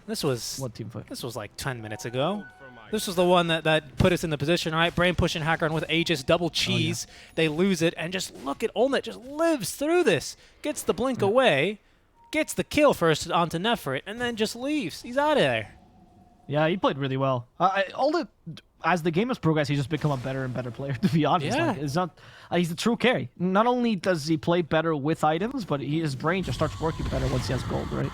This was... What team fight? This was like 10 minutes ago. This was the one that put us in the position, right? Brame pushing Hackern with Aegis, double cheese. Oh, yeah. They lose it, and just look at Olnit just lives through this. Gets the blink away. Gets the kill first onto Nefrit, and then just leaves. He's out of there. Yeah, he played really well. As the game has progressed, he's just become a better and better player, to be honest. Yeah. Like, it's not, he's the true carry. Not only does he play better with items, but his brain just starts working better once he has gold, right?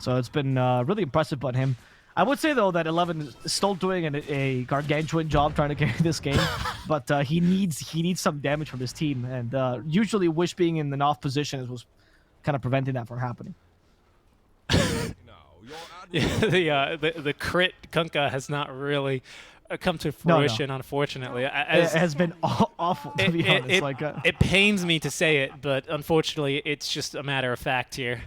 So it's been really impressive about him. I would say, though, that 11 is still doing a gargantuan job trying to carry this game, but he needs some damage from his team, and usually Wish being in an off position was kind of preventing that from happening. Yeah, the crit Kunkka has not really come to fruition, unfortunately. It has been awful, to be honest. It pains me to say it, but unfortunately, it's just a matter of fact here.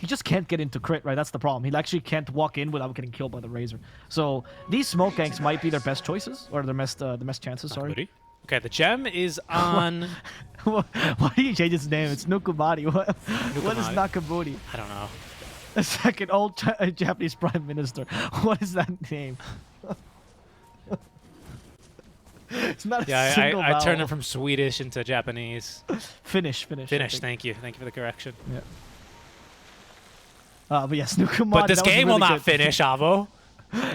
he just can't get into crit, right? That's the problem. He actually can't walk in without getting killed by the Razor. So these smoke ganks might be their best choices, or their best chances, sorry. Goody. Okay, the gem is on... Why do you change its name? It's Nukumari. What is Nakamuri? I don't know. A second old Japanese prime minister. What is that name? It's not a single I turned vowel. it from Swedish into Japanese. Finnish. Finnish, thank you. Thank you for the correction. Yeah. But yes, Nukumari. But this that was game really will not good. finish, Avo.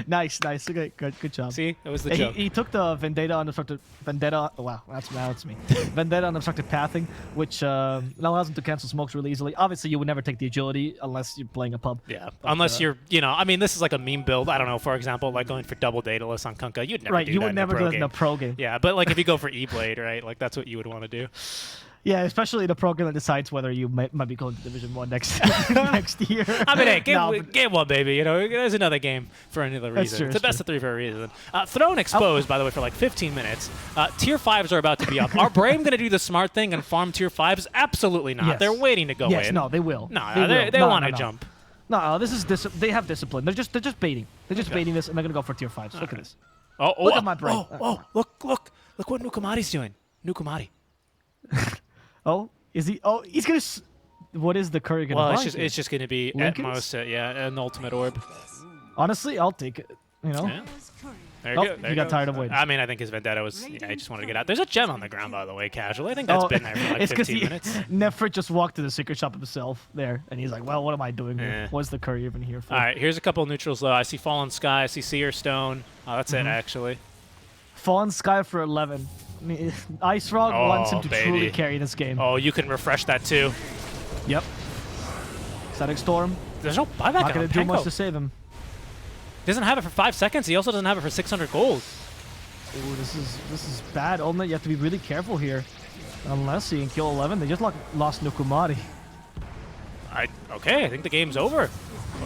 Nice. Okay, good job. See? That was the Yeah, joke. he took the Vendetta. Wow, that's me. Vendetta unobstructed pathing, which allows him to cancel smokes really easily. Obviously, you would never take the agility unless you're playing a pub. Yeah, But, unless you're, I mean, this is like a meme build. I don't know, for example, like going for double dataless on Kunkka. You'd never right. do You that would never do that in a game. pro game. Yeah, but like if you go for E-Blade, right? Like that's what you would want to do. Yeah, especially the program that decides whether you might be going to Division 1 next year. I mean, hey, No, game one, baby. There's another game for another reason. true, It's the that's best of 3 for a reason. Throne exposed, by the way, for like 15 minutes. Tier 5s are about to be up. Are Brame going to do the smart thing and farm Tier 5s? Absolutely not. Yes. They're waiting to go Yes, in. no, they will. No, will. they No, want to no. jump. No, this is they have discipline. They're just baiting. They're just baiting this, and they're gonna go for Tier 5s. Look at this. Look at my Brame. Look what Nukamari's doing. Nukamari. Oh, is he? Oh, he's gonna. What is the curry gonna Well, buy? it's just going to be Lincolns? at most, an ultimate orb. Honestly, I'll take it. Yeah. There's courier. There you Oh, go. There he got tired of waiting. I mean, I think his vendetta was. Yeah, he just wanted to get out. There's a gem on the ground, by the way, casually. I think that's been there for like it's 15 minutes. Nefrit just walked to the secret shop himself there, and he's like, "Well, what am I doing here? Eh. What's the curry even here for?" All right, here's a couple of neutrals though. I see Fallen Sky. I see Seer Stone. Oh, that's Mm-hmm. it actually. Fallen Sky for 11. I mean, Ice Frog wants him to baby. truly carry this game. Oh, you can refresh that too. Yep. Static Storm. There's no buyback Not on gonna do much to Panko. save him. Doesn't have it for 5 seconds. He also doesn't have it for 600 gold. Ooh, this is bad. Ultimate, you have to be really careful here. Unless he can kill 11. They just lost Nukumari. Okay, I think the game's over.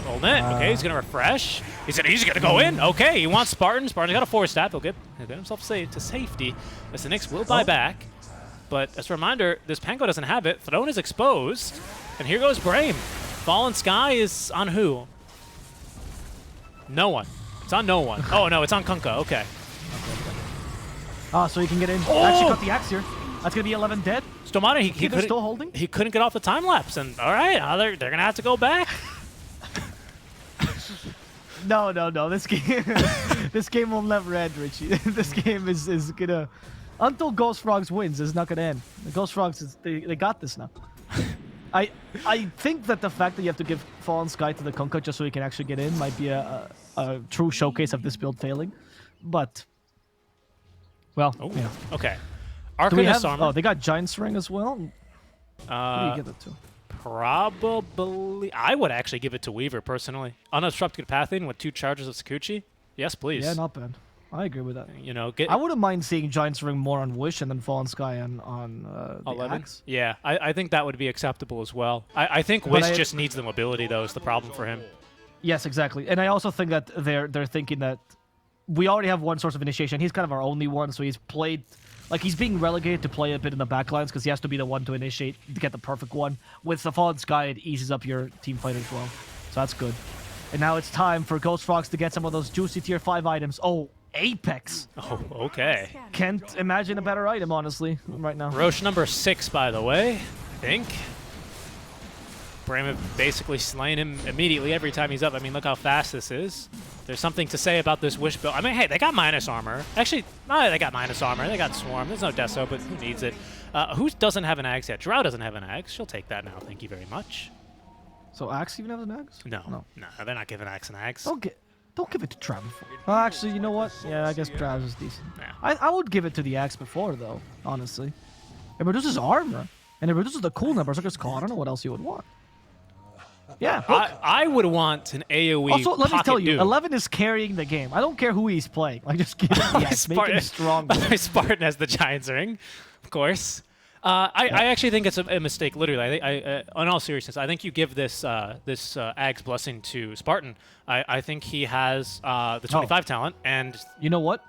Ultimate. Okay, he's gonna refresh. He's gonna go in. Okay, he wants Spartan. Spartan's got a 4-stat. He'll get himself to safety. As the Knicks will buy back. But as a reminder, this Panko doesn't have it. Throne is exposed. And here goes Brame. Fallen Sky is on who? No one. It's on no one. Oh, no, it's on Kunkka. Okay. Ah, so he can get in. Oh! Actually got the axe here. That's gonna be 11 dead. Stomata, he They're still holding? He couldn't get off the time lapse. And all right, they're going to have to go back. No. This game, this game will never end, Richie. This game is gonna, until Ghost Frogs wins, it's not gonna end. The Ghost Frogs, they got this now. I think that the fact that you have to give Fallen Sky to the Kunkka just so he can actually get in might be a true showcase of this build failing, but well, Oh, yeah. okay. Do we Arcanist have? armor. Oh, they got Giant's Ring as well. Who do you give it to? Probably. I would actually give it to Weaver, personally. Unobstructed pathing with 2 charges of Sakuchi. Yes, please. Yeah, not bad. I agree with that. Get I wouldn't mind seeing Giant's Ring more on Wish and then Fallen Sky on the 11. Axe. Yeah, I think that would be acceptable as well. I think But Wish just needs the mobility, though, is the problem for him. Yes, exactly. And I also think that they're thinking that we already have one source of initiation. He's kind of our only one, so he's played... Like, he's being relegated to play a bit in the backlines because he has to be the one to initiate to get the perfect one. With the Fallen Sky, it eases up your team fight as well. So that's good. And now it's time for Ghost Frogs to get some of those juicy tier 5 items. Oh, Apex. Oh, okay. Can't imagine a better item, honestly, right now. Roche number 6, by the way, I think. Brame basically slaying him immediately every time he's up. I mean, look how fast this is. There's something to say about this Wish build. I mean, hey, they got minus armor. Actually, no, they got minus armor. They got Swarm. There's no Deso, but who needs it? Who doesn't have an Axe yet? Drow doesn't have an Axe. She'll take that now. Thank you very much. So Axe even has an Axe? No, they're not giving Axe an Axe. Don't give it to Trav before. Well, actually, you know what? Yeah, I guess Trav is decent. Yeah. I would give it to the Axe before, though, honestly. It reduces armor, and it reduces the cooldown berserker's call. I don't know what else you would want. Yeah, look. I would want an AoE Also, let me pocket tell you, Doom. 11 is carrying the game. I don't care who he's playing. Like, just give him the Axe. Make him strong. Spartan has the Giant's Ring, of course. I actually think it's a mistake. Literally, I on all seriousness, I think you give this Ag's Blessing to Spartan. I think he has the 25 talent, and You know what?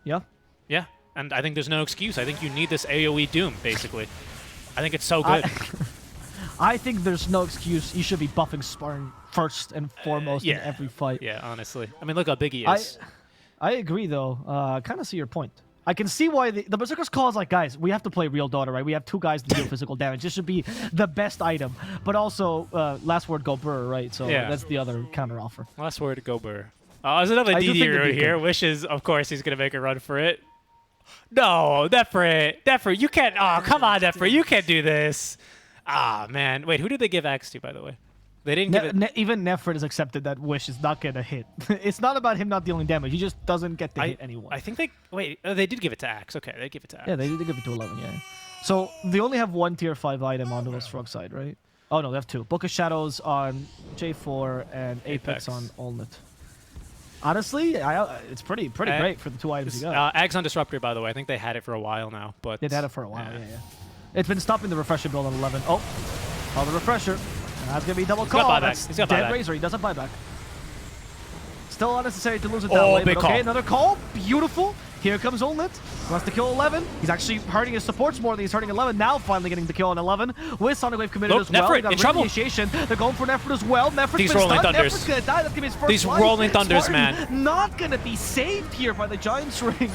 Yeah. yeah, and I think there's no excuse. I think you need this AoE Doom, basically. I think it's so good. I think there's no excuse. You should be buffing Spartan first and foremost in every fight. Yeah, honestly. I mean, look how big he is. I agree, though. I kind of see your point. I can see why the Berserker's Call is like, guys, we have to play real Dota, right? We have 2 guys to deal physical damage. This should be the best item. But also, last word, go Burr, right? So that's the other counter offer. Last word, go Burr. There's another DD right here. Wishes, of course, he's going to make a run for it. No, Nefrit, you can't. Oh, come on, Nefrit, you can't do this. Ah, man. Wait, who did they give Axe to, by the way? They didn't give it. Even Nefrit has accepted that Wish is not going to hit. It's not about him not dealing damage. He just doesn't get to hit anyone. I think they... Wait, they did give it to Axe. Okay, they give it to Axe. Yeah, they did give it to 11, yeah. So they only have 1 tier 5 item on the Strug side, right? Oh, no, they have 2. Book of Shadows on J4 and Apex on Olnit. Honestly, it's pretty great for the 2 items you got. Axe on Disruptor, by the way. I think they had it for a while now, but... They've had it for a while, yeah. It's been stopping the Refresher build on 11. Oh, the Refresher. That's going to be double call. That's He's got dead buyback. Razor. He does have buyback. Still unnecessary to lose it that way. Big but okay, call. Another call. Beautiful. Here comes Olnit. Wants to kill 11. He's actually hurting his supports more than he's hurting 11. Now finally getting the kill on 11. With Sonic Wave committed as well. Nefrit in trouble. Initiation. They're going for Nefrit as well. Nefrit's These been Rolling stunned. Thunders. Nefrit's going to die. That's going to be his first These life. Rolling Thunders, Spartan man. Not going to be saved here by the Giant's Ring.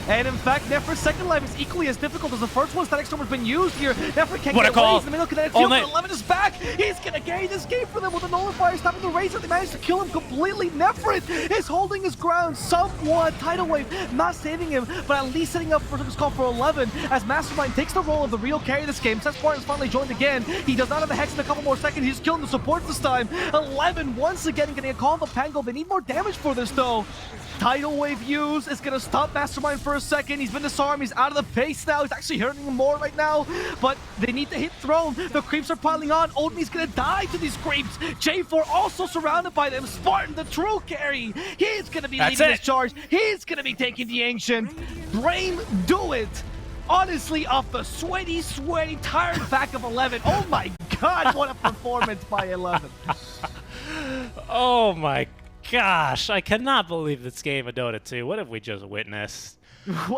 And in fact, Nefrit's second life is equally as difficult as the first one. Static Storm has been used here. Nefrit can't get away. He's in the middle of kinetic field, but 11 is back. He's going to gain this game for them with a nullifier, stopping the Razor. They managed to kill him completely. Nefrit is holding his ground somewhat. Tidal Wave not saving him, but at least setting up for his call for 11 as Mastermind takes the role of the real carry this game. Seth Spartan's finally joined again. He does not have the Hex in a couple more seconds. He's killing the supports this time. 11 once again getting a call on the Pango. They need more damage for this though. Tidal Wave use is going to stop Mastermind for a second. He's been disarmed. He's out of the pace now. He's actually hurting him more right now. But they need to hit Throne. The creeps are piling on. Odin's going to die to these creeps. J4 also surrounded by them. Spartan, the true carry. He's going to be leading this charge. He's going to be taking the Ancient. Brame, do it. Honestly, off the sweaty, tired back of 11. Oh my god, what a performance by 11. Oh my gosh, I cannot believe this game of Dota 2. What have we just witnessed?